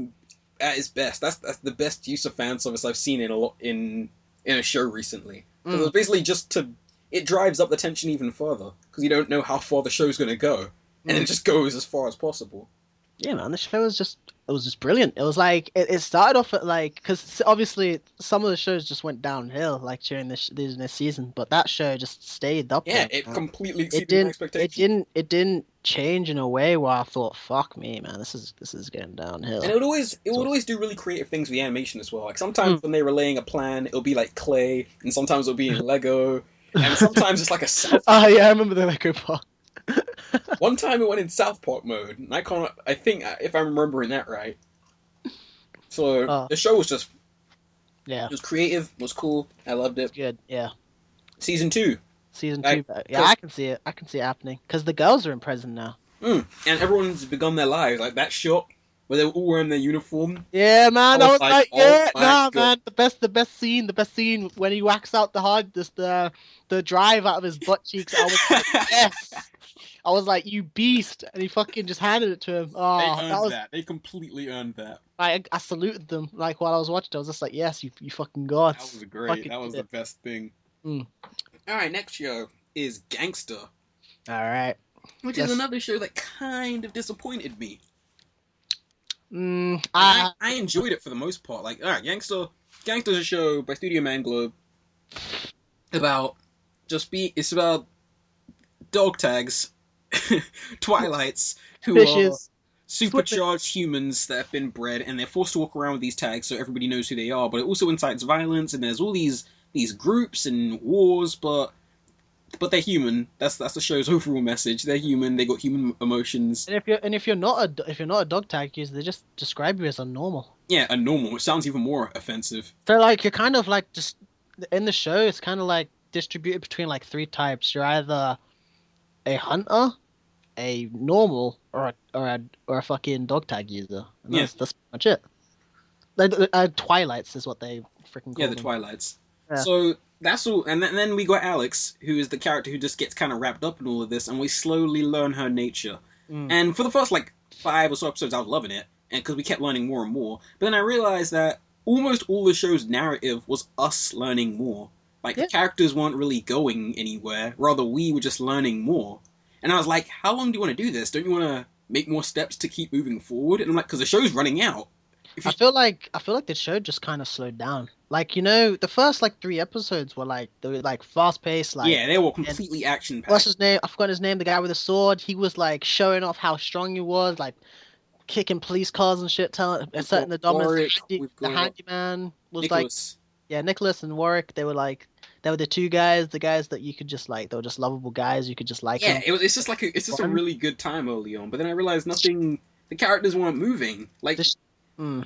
Speaker 1: at its best. That's the best use of fan service I've seen in a lot in a show recently. Because it
Speaker 2: Mm.
Speaker 1: was basically just to it drives up the tension even further because you don't know how far the show's going to go, and
Speaker 2: Mm.
Speaker 1: it just goes as far as possible.
Speaker 2: Yeah, man, the show was just it was just brilliant. It was like it started off at like because obviously some of the shows just went downhill like during this season, but that show just stayed up
Speaker 1: Yeah,
Speaker 2: there,
Speaker 1: it
Speaker 2: man.
Speaker 1: completely exceeded my expectations.
Speaker 2: It didn't change in a way where I thought, fuck me, man, this is going
Speaker 1: And
Speaker 2: downhill.
Speaker 1: it would
Speaker 2: So,
Speaker 1: always do really creative things with the animation as well. Like sometimes
Speaker 2: mm.
Speaker 1: when they were laying a plan, it'll be like clay, and sometimes it'll be in Lego, and sometimes it's like a South.
Speaker 2: Oh yeah, I remember the Lego part.
Speaker 1: One time it went in South Park mode, and I think if I'm remembering that right. So
Speaker 2: Oh
Speaker 1: the show was just
Speaker 2: yeah,
Speaker 1: it was creative, was cool. I loved
Speaker 2: it's
Speaker 1: it.
Speaker 2: good. Yeah,
Speaker 1: Season two,
Speaker 2: season
Speaker 1: like,
Speaker 2: two. Yeah,
Speaker 1: cause,
Speaker 2: I can see it. I can see it happening because the girls are in prison now.
Speaker 1: and everyone's begun their lives. Like that shot where they were all wearing their uniform.
Speaker 2: Yeah,
Speaker 1: I
Speaker 2: man, I
Speaker 1: was
Speaker 2: was
Speaker 1: like,
Speaker 2: like,
Speaker 1: oh
Speaker 2: yeah,
Speaker 1: my
Speaker 2: nah,
Speaker 1: god.
Speaker 2: man, the best scene when he whacks out the drive out of his butt cheeks. I was like, yes, I was like, you beast, and he fucking just handed it to him.
Speaker 1: They
Speaker 2: Oh, that
Speaker 1: earned
Speaker 2: was
Speaker 1: that. They completely earned that.
Speaker 2: I saluted them like while I was watching. I was just like, yes, you fucking gods,
Speaker 1: That was great.
Speaker 2: fucking
Speaker 1: That was
Speaker 2: did
Speaker 1: the
Speaker 2: it.
Speaker 1: best thing.
Speaker 2: Mm.
Speaker 1: All right, next show is Gangsta,
Speaker 2: All right,
Speaker 1: which is
Speaker 2: let's.
Speaker 1: another show that kind of disappointed me.
Speaker 2: Mm,
Speaker 1: Like
Speaker 2: I
Speaker 1: I enjoyed it for the most part. Like, all right, Gangsta's a show by Studio Manglobe about it's about dog tags, Twilights, who are
Speaker 2: fishes slipping.
Speaker 1: supercharged humans that have been bred, and they're forced to walk around with these tags so everybody knows who they are. But it also incites violence, and there's all these groups and wars, but they're human. That's the show's overall message. They're human. They got human emotions.
Speaker 2: And if you're not a dog tag user, they just describe you as a normal.
Speaker 1: Yeah, and normal. It sounds even more offensive.
Speaker 2: So like you're kind of like just in the show. It's kind of like distributed between like three types. You're either a hunter, a normal, or a fucking dog tag user, and
Speaker 1: Yeah,
Speaker 2: that's pretty much it. Twilights is what they freaking
Speaker 1: yeah,
Speaker 2: call
Speaker 1: the
Speaker 2: them.
Speaker 1: Twilights.
Speaker 2: Yeah.
Speaker 1: So that's all, and then we got Alex, who is the character who just gets kind of wrapped up in all of this, and we slowly learn her nature.
Speaker 2: Mm.
Speaker 1: And for the first like 5 or so episodes, I was loving it, and because we kept learning more and more. But then I realized that almost all the show's narrative was us learning more. Like the
Speaker 2: Yeah.
Speaker 1: characters weren't really going anywhere; rather, we were just learning more. And I was like, "How long do you want to do this? Don't you want to make more steps to keep moving forward?" And I'm like, "Because the show's running out." If you
Speaker 2: I feel like the show just kind of slowed down. Like, the first like three episodes were like they were like fast paced, like,
Speaker 1: Yeah, they were
Speaker 2: and
Speaker 1: completely action
Speaker 2: what's
Speaker 1: packed.
Speaker 2: his name? I forgot his name. The guy with the sword. He was like showing off how strong he was, like kicking police cars and shit, telling
Speaker 1: We've
Speaker 2: asserting
Speaker 1: got
Speaker 2: the dominance.
Speaker 1: Warwick, we've
Speaker 2: The
Speaker 1: got
Speaker 2: handyman was like,
Speaker 1: Nicholas.
Speaker 2: yeah, Nicholas and Warwick. They were the two guys, the guys that you could just like. They were just lovable guys. You could just like
Speaker 1: Yeah,
Speaker 2: them.
Speaker 1: it's just a
Speaker 2: Fun.
Speaker 1: really good time early on. But then I realized nothing. The characters weren't moving.
Speaker 2: This, mm,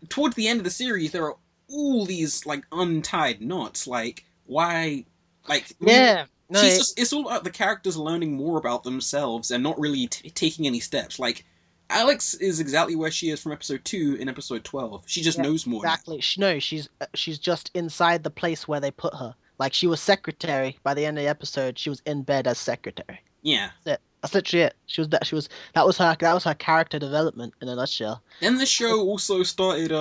Speaker 1: Towards the end of the series, there are all these like untied knots. Like why? Like we.
Speaker 2: yeah, no,
Speaker 1: She's just. It's all about the characters learning more about themselves and not really taking any steps. Like Alex is exactly where she is from episode 2 in episode 12. She just
Speaker 2: yeah,
Speaker 1: knows more now.
Speaker 2: exactly. No, she's just inside the place where they put her. Like she was secretary by the end of the episode. She was in bed as secretary.
Speaker 1: Yeah.
Speaker 2: That's it. That's literally it. That was her character development in a nutshell.
Speaker 1: Then the show also started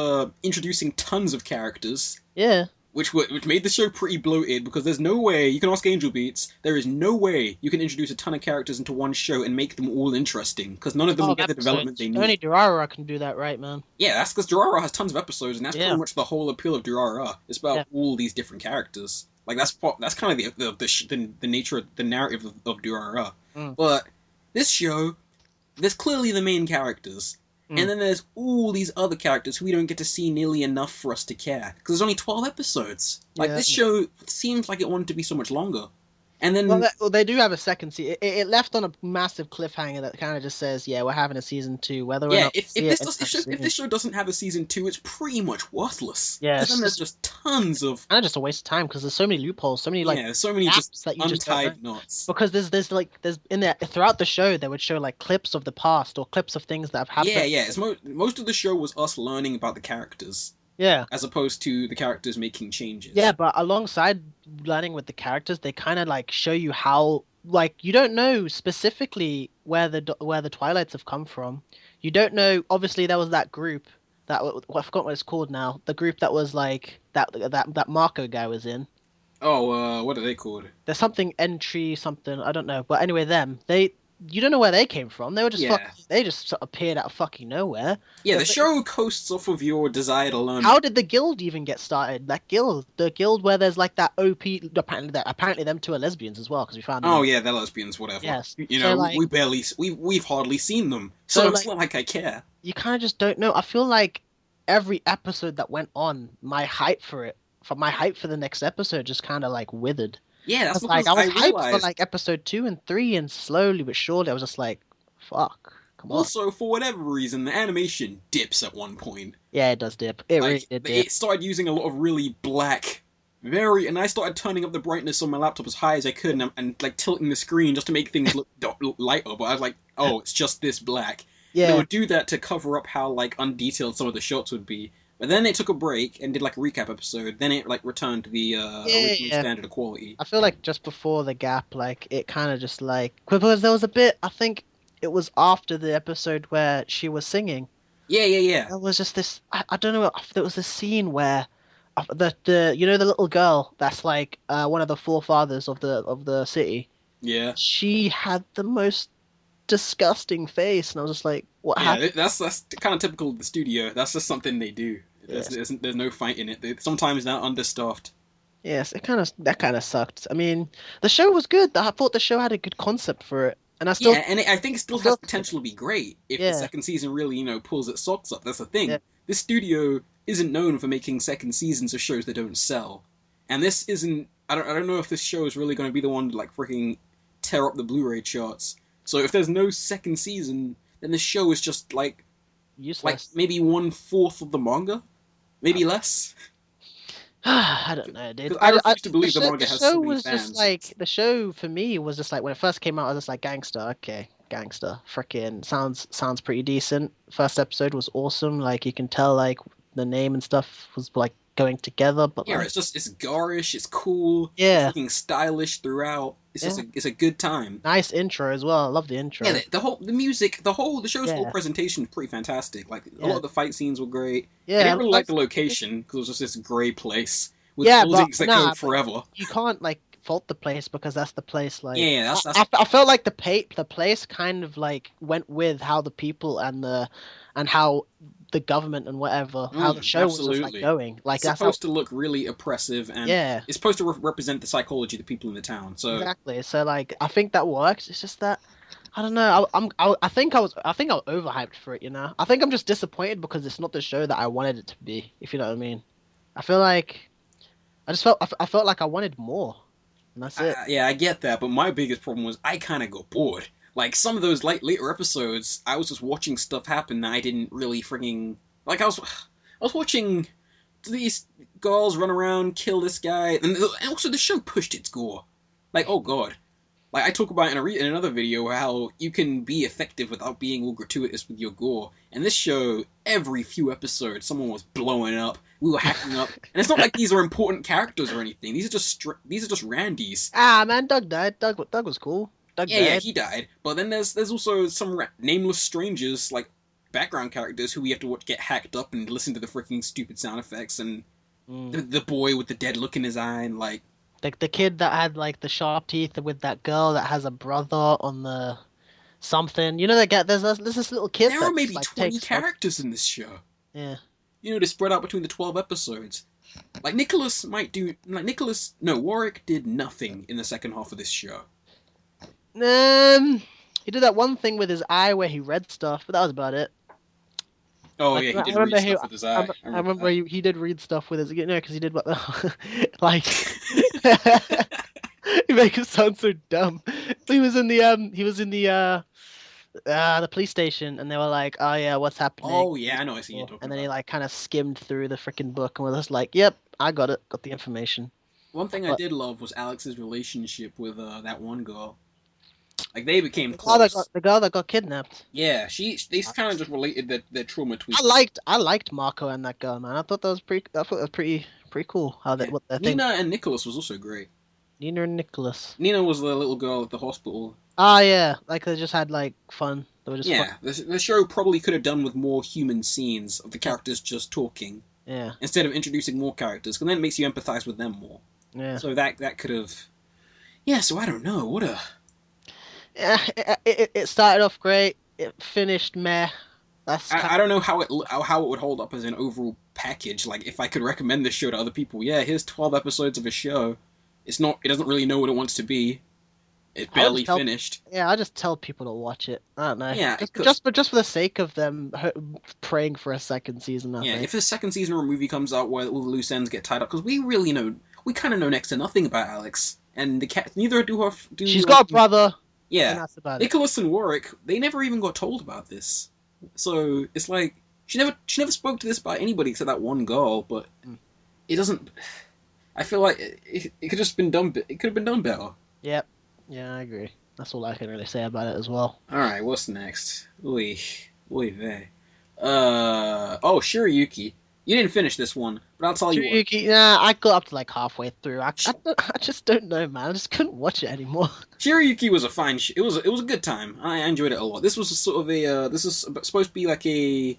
Speaker 1: introducing tons of characters,
Speaker 2: Yeah.
Speaker 1: which made the show pretty bloated because there's no way you can ask Angel Beats. There is no way you can introduce a ton of characters into one show and make them all interesting because none of them will
Speaker 2: Oh,
Speaker 1: get the development they
Speaker 2: episodes.
Speaker 1: need.
Speaker 2: Only Durarara can do that, right, man?
Speaker 1: Yeah, that's because Durara has tons of episodes, and that's pretty
Speaker 2: Yeah.
Speaker 1: much the whole appeal of Durara. It's
Speaker 2: Yeah.
Speaker 1: about all these different characters. Like that's kind of the nature of the narrative of Durara.
Speaker 2: Mm.
Speaker 1: But this show, there's clearly the main characters. And
Speaker 2: Mm.
Speaker 1: then there's all these other characters who we don't get to see nearly enough for us to care. Because there's only 12 episodes. Like,
Speaker 2: Yeah.
Speaker 1: this show seems like it wanted to be so much longer. And
Speaker 2: Well,
Speaker 1: then,
Speaker 2: they do have a second season. It left on a massive cliffhanger that kind of just says, "Yeah, we're having a season two." Whether or
Speaker 1: yeah,
Speaker 2: not we see it
Speaker 1: if this show doesn't have a season 2, it's pretty much worthless.
Speaker 2: yeah,
Speaker 1: Because then
Speaker 2: it's
Speaker 1: there's
Speaker 2: just
Speaker 1: just tons of,
Speaker 2: kind of just a waste of time because there's so many loopholes, so many like
Speaker 1: yeah, so many just
Speaker 2: gaps that you just don't know.
Speaker 1: untied knots.
Speaker 2: Because there's in there throughout the show they would show like clips of the past or clips of things that have
Speaker 1: Yeah,
Speaker 2: happened.
Speaker 1: yeah, most of the show was us learning about the characters,
Speaker 2: Yeah.
Speaker 1: as opposed to the characters making
Speaker 2: Yeah,
Speaker 1: changes.
Speaker 2: but alongside learning with the characters, they kind of like show you how like you don't know specifically where the Twilights have come from. You don't know. Obviously, there was that group I forgot what it's called now. The group that was like that Marco guy was in.
Speaker 1: Oh, what are they called?
Speaker 2: There's something entry something I don't know. But anyway, they you don't know where they came from. They were just
Speaker 1: Yeah.
Speaker 2: they just sort of appeared out of fucking nowhere.
Speaker 1: Yeah, the
Speaker 2: There's
Speaker 1: show coasts off of your desire to learn.
Speaker 2: How did the guild even get started? The guild where there's like that OP. Apparently them two are lesbians as well because we found them
Speaker 1: Oh
Speaker 2: in.
Speaker 1: yeah, they're lesbians, whatever.
Speaker 2: Yes.
Speaker 1: You
Speaker 2: So
Speaker 1: know,
Speaker 2: like,
Speaker 1: we've hardly seen them, so
Speaker 2: so
Speaker 1: it's
Speaker 2: like,
Speaker 1: not like I care.
Speaker 2: you kind of just don't know. I feel like every episode that went on, my hype for the next episode just kind of like withered.
Speaker 1: Yeah,
Speaker 2: I
Speaker 1: that's
Speaker 2: was like,
Speaker 1: because
Speaker 2: I
Speaker 1: I
Speaker 2: was hyped for
Speaker 1: realized.
Speaker 2: like episode 2 and 3, and slowly but surely, I was just like, fuck, come on.
Speaker 1: Also, for whatever reason, the animation dips at one point.
Speaker 2: Yeah, it does dip. It really
Speaker 1: Like
Speaker 2: did dip.
Speaker 1: it started using a lot of really black, and I started turning up the brightness on my laptop as high as I could, and like tilting the screen just to make things look lighter. But I was like, oh, it's just this black. And they
Speaker 2: Yeah.
Speaker 1: would do that to cover up how like undetailed some of the shots would be. But then it took a break and did like a recap episode. Then it like returned to the original
Speaker 2: Yeah.
Speaker 1: standard of quality.
Speaker 2: I feel like just before the gap, like it kind of just like because there was a bit. I think it was after the episode where she was singing.
Speaker 1: Yeah, yeah, yeah,
Speaker 2: There was just this. I don't know. There was this scene where the little girl that's like one of the forefathers of the city.
Speaker 1: yeah,
Speaker 2: She had the most disgusting face, and I was just like, "What happened?"
Speaker 1: yeah. That's kind of typical of the studio. That's just something they do.
Speaker 2: Yes,
Speaker 1: There's no fight in it. Sometimes they're understaffed.
Speaker 2: yes. That kind of sucked. I mean, the show was good. I thought the show had a good concept for it, and
Speaker 1: Yeah, and I think it still has
Speaker 2: still,
Speaker 1: potential to be great if the
Speaker 2: yeah,
Speaker 1: second season really, pulls its socks up. That's the
Speaker 2: yeah.
Speaker 1: thing. This studio isn't known for making second seasons of shows that don't sell, and this isn't. I don't know if this show is really going to be the one to like freaking tear up the Blu-ray charts. So if there's no second season, then the show is just like
Speaker 2: Useless.
Speaker 1: maybe 1/4 of the manga, maybe less.
Speaker 2: I don't know, dude.
Speaker 1: Because I refuse to believe the
Speaker 2: The
Speaker 1: manga has so
Speaker 2: show
Speaker 1: many
Speaker 2: was just
Speaker 1: fans.
Speaker 2: like the show for me was just like when it first came out, I was just like gangster, okay, gangster, freaking sounds pretty decent. First episode was awesome. Like you can tell, like the name and stuff was like going together, but
Speaker 1: Yeah,
Speaker 2: like
Speaker 1: it's garish, it's cool, it's
Speaker 2: yeah,
Speaker 1: freaking stylish throughout.
Speaker 2: yeah,
Speaker 1: It's a good time.
Speaker 2: nice intro as well. I love the
Speaker 1: Yeah,
Speaker 2: intro.
Speaker 1: the music, the show's whole
Speaker 2: Yeah,
Speaker 1: presentation is pretty fantastic. Like a lot
Speaker 2: yeah,
Speaker 1: of the fight scenes were great. I
Speaker 2: yeah.
Speaker 1: didn't really like
Speaker 2: That's
Speaker 1: the location because it was just this grey place with
Speaker 2: yeah, but
Speaker 1: buildings that go
Speaker 2: nah, but
Speaker 1: forever.
Speaker 2: you can't like fault the place because that's the place.
Speaker 1: Yeah,
Speaker 2: Like
Speaker 1: yeah, that's
Speaker 2: I felt like the place kind of like went with how the people and how the government and whatever how the show was just like
Speaker 1: absolutely.
Speaker 2: going. Like
Speaker 1: It's
Speaker 2: that's how
Speaker 1: supposed to look really oppressive, and
Speaker 2: yeah,
Speaker 1: it's supposed to represent the psychology of the people in the town. So
Speaker 2: exactly. So like I think that works. It's just that I don't know. I think I was overhyped for it. You know. I think I'm just disappointed because it's not the show that I wanted it to be. If you know what I mean. I feel like I felt like I wanted more, and that's it.
Speaker 1: yeah, I get that, but my biggest problem was I kind of got bored. Like some of those later episodes, I was just watching stuff happen that I didn't really freaking like. I was watching these girls run around, kill this guy, and also the show pushed its gore. Like, oh god, like I talk about in another video how you can be effective without being all gratuitous with your gore. And this show, every few episodes, someone was blowing up, we were hacking up, and it's not like these are important characters or anything. These are just randies.
Speaker 2: Ah, man, Doug died. Doug was cool. Doug
Speaker 1: Yeah, yeah,
Speaker 2: died.
Speaker 1: he died. But then there's also some nameless strangers like background characters who we have to watch get hacked up and listen to the freaking stupid sound effects and
Speaker 2: Mm.
Speaker 1: the boy with the dead look in his eye and like
Speaker 2: The kid that had like the sharp teeth with that girl that has a brother on the something. You know, they get there's this little kid
Speaker 1: there are
Speaker 2: that just
Speaker 1: maybe
Speaker 2: like
Speaker 1: 20
Speaker 2: takes fuck.
Speaker 1: characters in this show.
Speaker 2: Yeah.
Speaker 1: You know, to spread out between the 12 episodes. Like Nicholas, no, Warwick did nothing in the second half of this show.
Speaker 2: He did that one thing with his eye where he read stuff, but that was about it.
Speaker 1: Oh
Speaker 2: Like
Speaker 1: yeah, he
Speaker 2: I
Speaker 1: did read
Speaker 2: remember
Speaker 1: stuff with his eye. I
Speaker 2: I
Speaker 1: remember
Speaker 2: remember he did read stuff with his you know because he did what like
Speaker 1: that.
Speaker 2: you make it sound so dumb. He was in the police station and they were like, "Oh yeah, what's happening?"
Speaker 1: Oh yeah, I know. I see you talking
Speaker 2: And then he
Speaker 1: about.
Speaker 2: like kind of skimmed through the freaking book and was just like, "Yep, I got it, got the information."
Speaker 1: One thing I
Speaker 2: But
Speaker 1: did love was Alex's relationship with that one girl. Like they became
Speaker 2: the
Speaker 1: close.
Speaker 2: girl that got kidnapped.
Speaker 1: Yeah, they kind of just related their trauma to each other.
Speaker 2: I liked Marco and that girl, man. I thought that was pretty cool how they
Speaker 1: Yeah,
Speaker 2: what their thing.
Speaker 1: Nina and Nicholas was also great.
Speaker 2: Nina and Nicholas.
Speaker 1: Nina was the little girl at the hospital.
Speaker 2: Ah, yeah, like they just had like fun. They were just fuck.
Speaker 1: Yeah, the show probably could have done with more human scenes of the
Speaker 2: Yeah,
Speaker 1: characters just talking
Speaker 2: yeah,
Speaker 1: instead of introducing more characters, because then it makes you empathize with them more.
Speaker 2: yeah.
Speaker 1: So that could have. Yeah, so I don't know. What a.
Speaker 2: Yeah, it started off great. It finished meh. That's kind
Speaker 1: I don't know how it would hold up as an overall package. Like if I could recommend this show to other people, yeah, here's 12 episodes of a show. It's not. It doesn't really know what it wants to be. It
Speaker 2: I would
Speaker 1: barely
Speaker 2: just tell.
Speaker 1: finished.
Speaker 2: Yeah, I just tell people to watch it. I don't know.
Speaker 1: Yeah, it could.
Speaker 2: Just for the sake of them praying for a second season. I
Speaker 1: Yeah,
Speaker 2: think.
Speaker 1: if a second season or a movie comes out where all the loose ends get tied up, because we kind of know next to nothing about Alex, and the cat neither do her
Speaker 2: She's got a brother, and
Speaker 1: yeah,
Speaker 2: that's about it.
Speaker 1: Nicholas and Warwick, they never even got told about this. So it's like she never spoke to this about anybody except that one girl. But
Speaker 2: Mm.
Speaker 1: it doesn't. I feel like it could just been done. It could have been done better.
Speaker 2: Yep. Yeah, I agree. That's all I can really say about it as well.
Speaker 1: All right, what's next? Oy, oy vey. Oh, Shirayuki. You didn't finish this one, but I'll tell you what.
Speaker 2: Tsurugi, nah, I got up to like halfway through. I just don't know, man. I just couldn't watch it anymore.
Speaker 1: Shirayuki was a fine. It was a good time. I enjoyed it a lot. This was a sort of a. This is supposed to be like a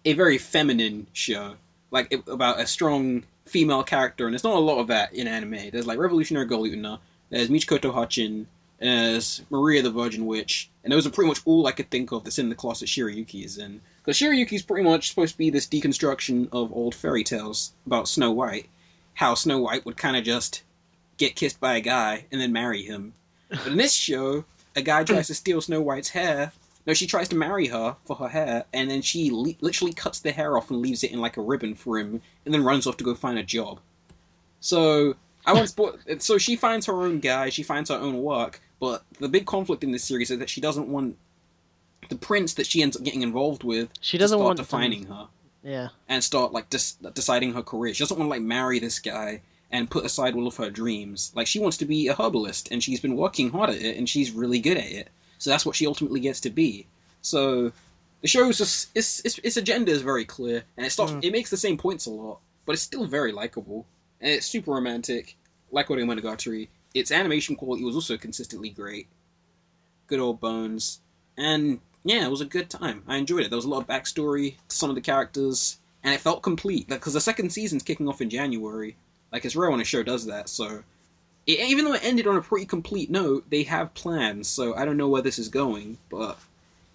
Speaker 1: very feminine show, like about a strong female character, and there's not a lot of that in anime. There's like Revolutionary Girl Utena, there's Michikoto Hachin, there's Maria the Virgin Witch, and those are pretty much all I could think of that's in the class that Shirayuki is in. Because Shirayuki's pretty much supposed to be this deconstruction of old fairy tales about Snow White, how Snow White would kind of just get kissed by a guy and then marry him. But in this show, a guy tries to steal Snow White's hair. No, she tries to marry her for her hair, and then she literally cuts the hair off and leaves it in like a ribbon for him, and then runs off to go find a job. So so she finds her own guy, she finds her own work, but the big conflict in this series is that she doesn't want the prince that she ends up getting involved with
Speaker 2: She
Speaker 1: to
Speaker 2: doesn't
Speaker 1: start
Speaker 2: want
Speaker 1: defining her.
Speaker 2: Yeah.
Speaker 1: and start like deciding her career. She doesn't want to like marry this guy and put aside all of her dreams. Like she wants to be a herbalist, and she's been working hard at it, and she's really good at it. So that's what she ultimately gets to be. So the show's just its agenda is very clear, and it makes the same points a lot, but it's still very likable, and it's super romantic. Like Oreimo Monogatari, its animation quality was also consistently great. Good old Bones, and yeah, it was a good time. I enjoyed it. There was a lot of backstory to some of the characters, and it felt complete. Because the second season's kicking off in January. Like it's rare when a show does that. So even though it ended on a pretty complete note, they have plans. So I don't know where this is going, but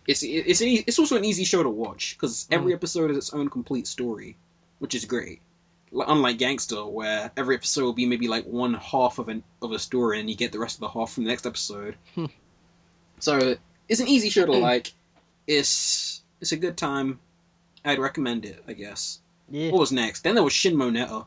Speaker 1: it's also an easy show to watch because every episode is its own complete story, which is great. Unlike Gangsta, where every episode will be maybe like one half of a story, and you get the rest of the half from the next episode. So it's an easy show to like. It's a good time. I'd recommend it, I guess.
Speaker 2: Yeah.
Speaker 1: What was next? Then there was Shimoneta,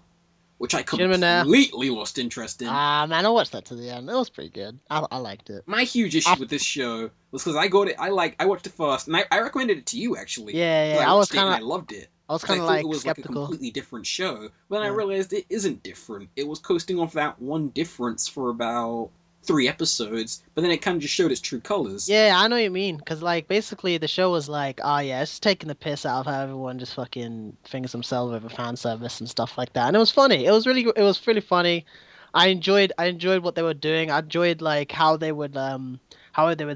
Speaker 1: which I
Speaker 2: Shimoneta.
Speaker 1: completely lost interest in.
Speaker 2: Ah, man, I watched that to the end. It was pretty good. I liked it.
Speaker 1: My huge issue with this show was because I got it. I watched it first, and I recommended it to you actually.
Speaker 2: Yeah,
Speaker 1: Because
Speaker 2: yeah.
Speaker 1: I watched it and I loved it.
Speaker 2: I was
Speaker 1: Because
Speaker 2: kind
Speaker 1: I
Speaker 2: of
Speaker 1: thought it
Speaker 2: like
Speaker 1: was like a
Speaker 2: skeptical.
Speaker 1: completely different show. But then I
Speaker 2: Yeah.
Speaker 1: realized it isn't different. It was coasting off that one difference for about 3 episodes, but then it kind of just showed its true colors.
Speaker 2: Yeah, I know what you mean. Cause like basically the show was like, oh yeah, it's just taking the piss out of how everyone just fucking fingers themselves over fan service and stuff like that. And it was funny. It was really funny. I enjoyed what they were doing. I enjoyed like how they would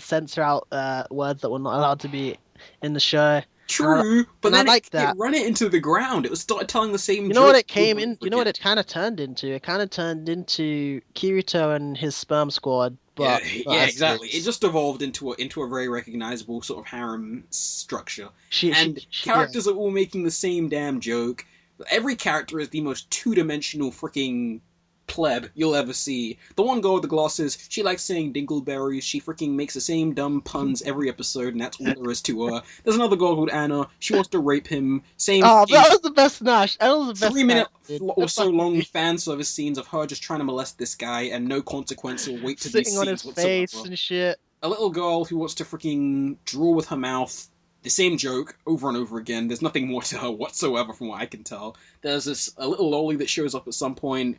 Speaker 2: censor out words that were not allowed to be in the show.
Speaker 1: True, but
Speaker 2: And I
Speaker 1: then
Speaker 2: liked
Speaker 1: it
Speaker 2: that.
Speaker 1: ran it into the ground. It was started telling the same
Speaker 2: You know what
Speaker 1: joke
Speaker 2: it came
Speaker 1: over and
Speaker 2: in?
Speaker 1: over
Speaker 2: You know what
Speaker 1: again.
Speaker 2: it kind of turned into? It kind of turned into Kirito and his sperm squad,
Speaker 1: Yeah,
Speaker 2: but not
Speaker 1: yeah,
Speaker 2: as
Speaker 1: exactly. It
Speaker 2: serious.
Speaker 1: just evolved into a very recognizable sort of harem structure,
Speaker 2: She,
Speaker 1: and
Speaker 2: yeah.
Speaker 1: characters are all making the same damn joke. Every character is the most two-dimensional freaking pleb you'll ever see. The one girl with the glasses, she likes saying dingleberries. She freaking makes the same dumb puns every episode, and that's all there is to her. There's another girl called Anna. She wants to rape him. Same
Speaker 2: Oh,
Speaker 1: freaking
Speaker 2: that was the best Nash. That was the best
Speaker 1: 3 minute
Speaker 2: character, dude.
Speaker 1: or
Speaker 2: The
Speaker 1: so
Speaker 2: fucking
Speaker 1: long fan service scenes of her just trying to molest this guy and no consequence or weight to these
Speaker 2: sitting on his
Speaker 1: scenes
Speaker 2: face
Speaker 1: whatsoever.
Speaker 2: and shit.
Speaker 1: A little girl who wants to freaking draw with her mouth. The same joke over and over again. There's nothing more to her whatsoever from what I can tell. There's a little lolly that shows up at some point.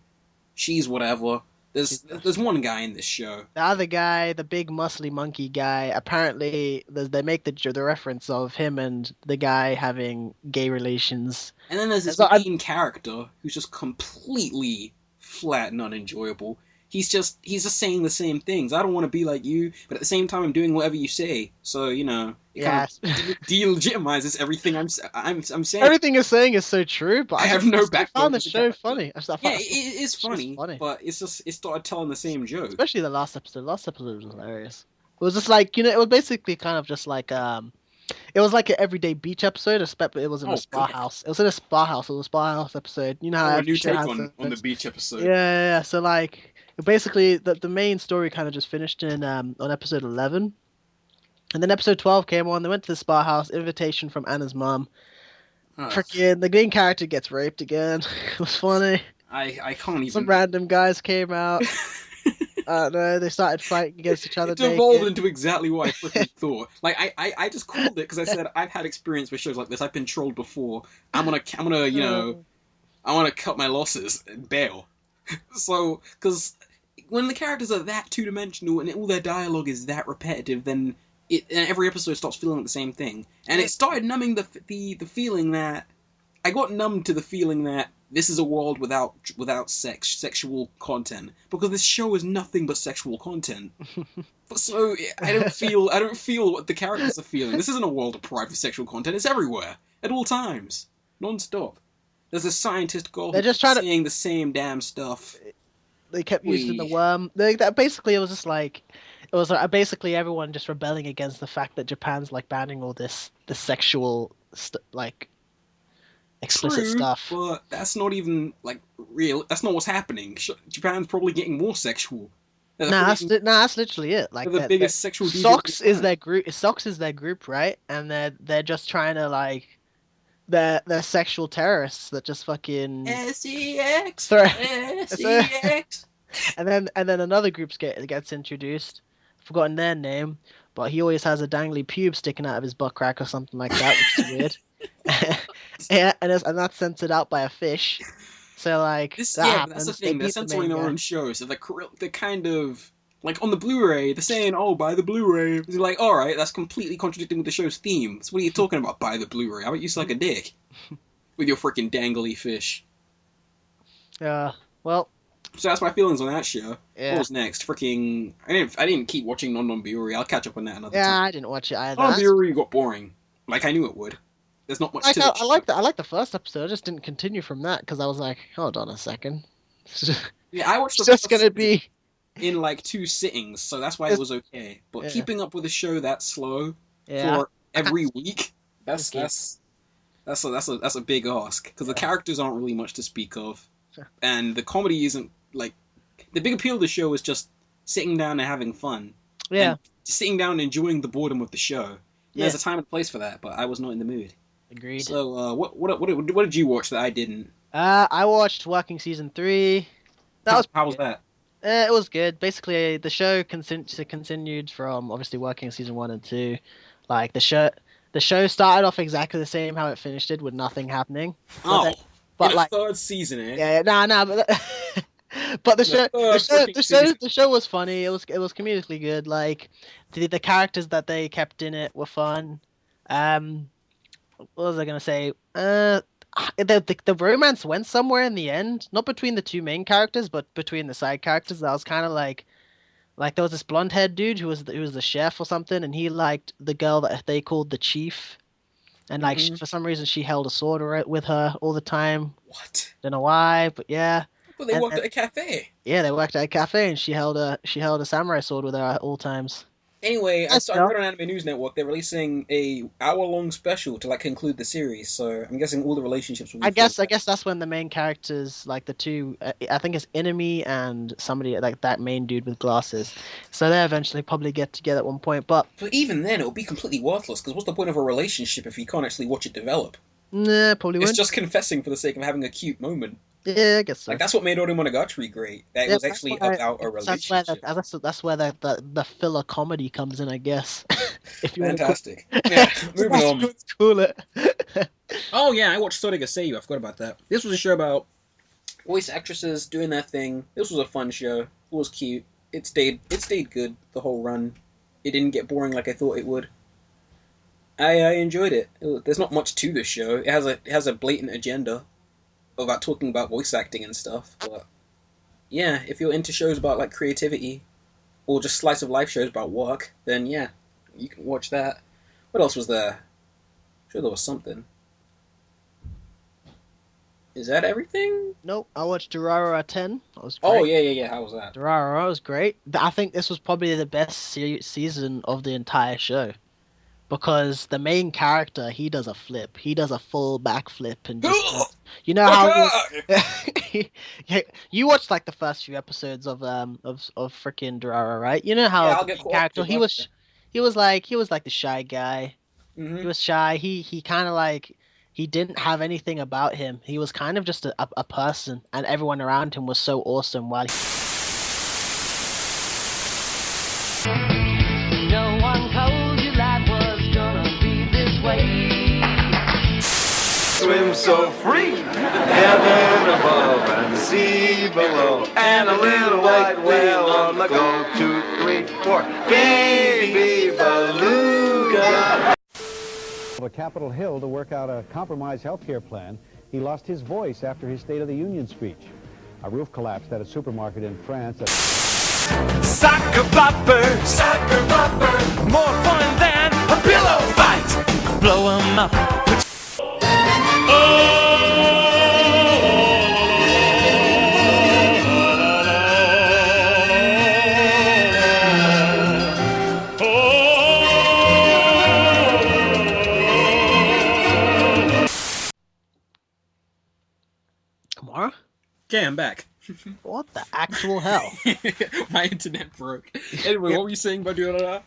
Speaker 1: She's whatever. There's one guy in this show.
Speaker 2: The other guy, the big muscly monkey guy, apparently they make the reference of him and the guy having gay relations.
Speaker 1: And then there's
Speaker 2: And
Speaker 1: this
Speaker 2: so
Speaker 1: main character who's just completely flat and unenjoyable. He's just saying the same things. I don't want to be like you, but at the same time, I'm doing whatever you say. So it kind
Speaker 2: yeah,
Speaker 1: of delegitimizes everything I'm saying.
Speaker 2: everything you're saying is so true, but
Speaker 1: I have
Speaker 2: I
Speaker 1: no
Speaker 2: still found
Speaker 1: backbone
Speaker 2: the
Speaker 1: as a
Speaker 2: show
Speaker 1: character.
Speaker 2: funny.
Speaker 1: Yeah, it
Speaker 2: It's
Speaker 1: is
Speaker 2: just
Speaker 1: funny,
Speaker 2: funny.
Speaker 1: but it started telling the same joke.
Speaker 2: Especially the last episode. Last episode was hilarious. It was just like, it was basically kind of just like it was like an everyday beach episode, except it was in a
Speaker 1: Oh
Speaker 2: spa
Speaker 1: god.
Speaker 2: house. It was in a spa house. It was a spa house episode. You know how
Speaker 1: Oh, a
Speaker 2: every
Speaker 1: new
Speaker 2: show
Speaker 1: take
Speaker 2: has
Speaker 1: on the
Speaker 2: those.
Speaker 1: beach
Speaker 2: Yeah,
Speaker 1: episode.
Speaker 2: yeah, yeah. So like basically the main story kind of just finished in on episode 11. And then episode 12 came on. They went to the spa house, invitation from Anna's mom.
Speaker 1: Ugh.
Speaker 2: Freaking the main character gets raped again. It was funny.
Speaker 1: I can't
Speaker 2: Some
Speaker 1: even.
Speaker 2: random guys came out. I don't know, they started fighting against each other
Speaker 1: It evolved
Speaker 2: naked.
Speaker 1: into exactly what I freaking thought. Like I just called it because I said I've had experience with shows like this. I've been trolled before. I'm gonna
Speaker 2: Uh,
Speaker 1: I want to cut my losses and bail. So because when the characters are that two dimensional and all their dialogue is that repetitive, then and every episode starts feeling like the same thing. And it started numbing the feeling that I got numb to the feeling that this is a world without sexual content because this show is nothing but sexual content. So I don't feel what the characters are feeling. This isn't a world deprived of sexual content. It's everywhere at all times, non-stop. There's a scientist girl
Speaker 2: they're
Speaker 1: who
Speaker 2: just
Speaker 1: keeps
Speaker 2: trying to.
Speaker 1: saying the same damn stuff.
Speaker 2: They kept using the
Speaker 1: We
Speaker 2: worm. That basically it was just like it was basically everyone just rebelling against the fact that Japan's like banning all this sexual like explicit
Speaker 1: true,
Speaker 2: stuff.
Speaker 1: but that's not even like real. That's not what's happening. Japan's probably getting more sexual. They're, freaking,
Speaker 2: Nah, that's literally it.
Speaker 1: they're
Speaker 2: Like
Speaker 1: the
Speaker 2: that
Speaker 1: biggest sexual deviant on the
Speaker 2: Socks is
Speaker 1: planet.
Speaker 2: their group. Socks is their group, right? And they're just trying to like they're sexual terrorists that just fucking
Speaker 1: Sex,
Speaker 2: throw.
Speaker 1: sex.
Speaker 2: And then another gets introduced. I've forgotten their name, but he always has a dangly pube sticking out of his butt crack or something like that, which is weird. Yeah, and that's censored out by a fish. So like
Speaker 1: This,
Speaker 2: that
Speaker 1: yeah, but that's the
Speaker 2: happens. They
Speaker 1: thing. They're
Speaker 2: beat the
Speaker 1: censoring
Speaker 2: main
Speaker 1: their
Speaker 2: guy.
Speaker 1: own show, so they're kind of like on the Blu-ray. They're saying, "Oh, buy the Blu-ray." It's like, all right, that's completely contradicting with the show's theme. So what are you talking about? Buy the Blu-ray? How about you suck a dick with your freaking dangly fish?
Speaker 2: Well,
Speaker 1: So that's my feelings on that show. What
Speaker 2: yeah,
Speaker 1: was next? Freaking, I didn't keep watching Non Non Biori. I'll catch up on that another time.
Speaker 2: yeah. I didn't watch it either.
Speaker 1: Non Biori got boring, like I knew it would. There's not much
Speaker 2: Like
Speaker 1: to the
Speaker 2: I
Speaker 1: show.
Speaker 2: like the first episode. I just didn't continue from that because I was like, hold on a second.
Speaker 1: Yeah, I watched
Speaker 2: It's
Speaker 1: the
Speaker 2: just
Speaker 1: first
Speaker 2: gonna
Speaker 1: season
Speaker 2: be.
Speaker 1: in like 2 sittings, so that's why it
Speaker 2: It's,
Speaker 1: was okay. But
Speaker 2: yeah,
Speaker 1: keeping up with a show that slow
Speaker 2: yeah.
Speaker 1: for every week, that's
Speaker 2: Okay.
Speaker 1: that's that's a big ask because the
Speaker 2: Yeah.
Speaker 1: characters aren't really much to speak of, and the comedy isn't like the big appeal of the show is just sitting down and having fun
Speaker 2: Yeah.
Speaker 1: and sitting down and enjoying the boredom of the show. And there's
Speaker 2: Yeah.
Speaker 1: a time and place for that, but I was not in the mood.
Speaker 2: Agreed.
Speaker 1: So, what did you watch that I didn't?
Speaker 2: I watched Working Season 3. That
Speaker 1: How
Speaker 2: was
Speaker 1: how
Speaker 2: pretty
Speaker 1: was
Speaker 2: good.
Speaker 1: that?
Speaker 2: It was good. Basically, the show continued from obviously Working Season 1 and 2. Like the show started off exactly the same how it finished it with nothing happening. But then,
Speaker 1: Oh, in
Speaker 2: but
Speaker 1: a
Speaker 2: like,
Speaker 1: third season, eh?
Speaker 2: yeah, nah, nah, but but
Speaker 1: In a third freaking season.
Speaker 2: the show was funny. It was comedically good. Like the characters that they kept in it were fun. Um, what was I gonna say? The romance went somewhere in the end, not between the two main characters, but between the side characters. That was kind of like there was this blonde haired dude who was the chef or something, and he liked the girl that they called the chief, and like
Speaker 1: Hmm.
Speaker 2: for some reason she held a sword with her all the time.
Speaker 1: What?
Speaker 2: Don't know why, but yeah.
Speaker 1: But they
Speaker 2: And
Speaker 1: worked at a cafe.
Speaker 2: yeah, they worked at a cafe, and she held a samurai sword with her at all times.
Speaker 1: Anyway,
Speaker 2: Nice
Speaker 1: I
Speaker 2: girl.
Speaker 1: read on Anime News Network they're releasing a hour-long special to like conclude the series. So I'm guessing all the relationships will be
Speaker 2: I
Speaker 1: fleshed
Speaker 2: guess that's when the main characters, like the two, I think it's Enemy and somebody like that main dude with glasses. So they eventually probably get together at one point, but
Speaker 1: But even then, it would be completely worthless, because what's the point of a relationship if you can't actually watch it develop?
Speaker 2: nah, probably
Speaker 1: It's
Speaker 2: won't.
Speaker 1: just confessing for the sake of having a cute moment.
Speaker 2: Yeah, I guess
Speaker 1: Like,
Speaker 2: so.
Speaker 1: that's what made Oreimo great. That it
Speaker 2: Yeah,
Speaker 1: was
Speaker 2: that's
Speaker 1: actually
Speaker 2: why.
Speaker 1: about a relationship.
Speaker 2: That's where the filler comedy comes in, I guess. If you want to call,
Speaker 1: Fantastic. Yeah, moving
Speaker 2: that's what you
Speaker 1: on.
Speaker 2: want to call it.
Speaker 1: Oh, yeah, I watched Sonic Seiyu. I forgot about that. This was a show about voice actresses doing their thing. This was a fun show. It was cute. It stayed good the whole run. It didn't get boring like I thought it would. I enjoyed it. There's not much to this show. It has a blatant agenda about talking about voice acting and stuff. But yeah, if you're into shows about like creativity or just slice of life shows about work, then yeah, you can watch that. What else was there? I'm sure there was something. Is that everything?
Speaker 2: Nope, I watched Durarara 10. That was
Speaker 1: Oh
Speaker 2: great.
Speaker 1: yeah, yeah, yeah. How was that?
Speaker 2: Durarara was great. I think this was probably the best season of the entire show because the main character he does a flip. He does a full backflip and just you know how he was. Yeah, you watched like the first few episodes of freaking Durarara, right? You know
Speaker 1: Yeah,
Speaker 2: how
Speaker 1: I'll
Speaker 2: the
Speaker 1: get
Speaker 2: main
Speaker 1: caught up
Speaker 2: character
Speaker 1: to it.
Speaker 2: he was like the shy guy. He
Speaker 1: Mm-hmm.
Speaker 2: was shy. He kind of like he didn't have anything about him. He was kind of just a person, and everyone around him was so awesome.
Speaker 3: No one told you life was gonna be this way.
Speaker 4: Swim so free, heaven above and the sea below, and a little white whale on the go. 2, 3, 4, baby beluga.
Speaker 5: Of Capitol Hill to work out a compromise health care plan, he lost his voice after his State of the Union speech. A roof collapsed at a supermarket in France.
Speaker 4: Soccer bopper, more fun than a pillow fight. Blow 'em up.
Speaker 2: Kamara?
Speaker 1: Okay, I'm back.
Speaker 2: What the actual hell?
Speaker 1: My internet broke. Anyway, what were you saying about Durarara?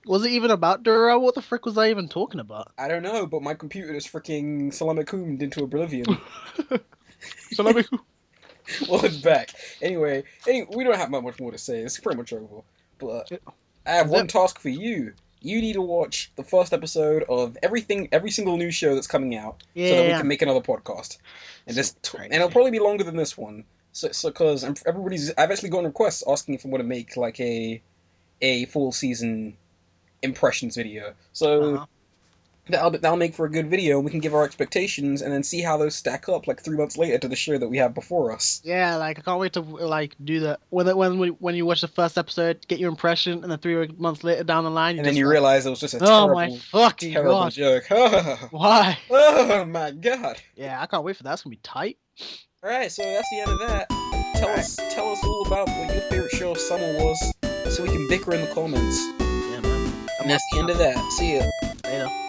Speaker 2: Was it even about Dura? What the frick was I even talking about?
Speaker 1: I don't know, but my computer is freaking salamacumed into oblivion. Well, it's back. Anyway, we don't have much more to say. It's pretty much over. But I have
Speaker 2: Is
Speaker 1: one
Speaker 2: it?
Speaker 1: task for you. you need to watch the first episode of every single new show that's coming out, so that we can make another podcast. And and it'll probably be longer than this one. So because I've actually gotten requests asking if I want to make like a full season impressions video. So that'll make for a good video, and we can give our expectations and then see how those stack up like 3 months later to the show that we have before us.
Speaker 2: Yeah, like I can't wait to like do that when you watch the first episode, get your impression, and then 3 months later down the line,
Speaker 1: and then you realize it was just a
Speaker 2: terrible
Speaker 1: joke.
Speaker 2: Why?
Speaker 1: Oh my god!
Speaker 2: Yeah, I can't wait for that. It's gonna be tight.
Speaker 1: All right, so that's the end of that. Tell us all about what your favorite show of summer was, so we can bicker in the comments.
Speaker 2: Yeah, man.
Speaker 1: And that's the end of that. See ya.
Speaker 2: Later.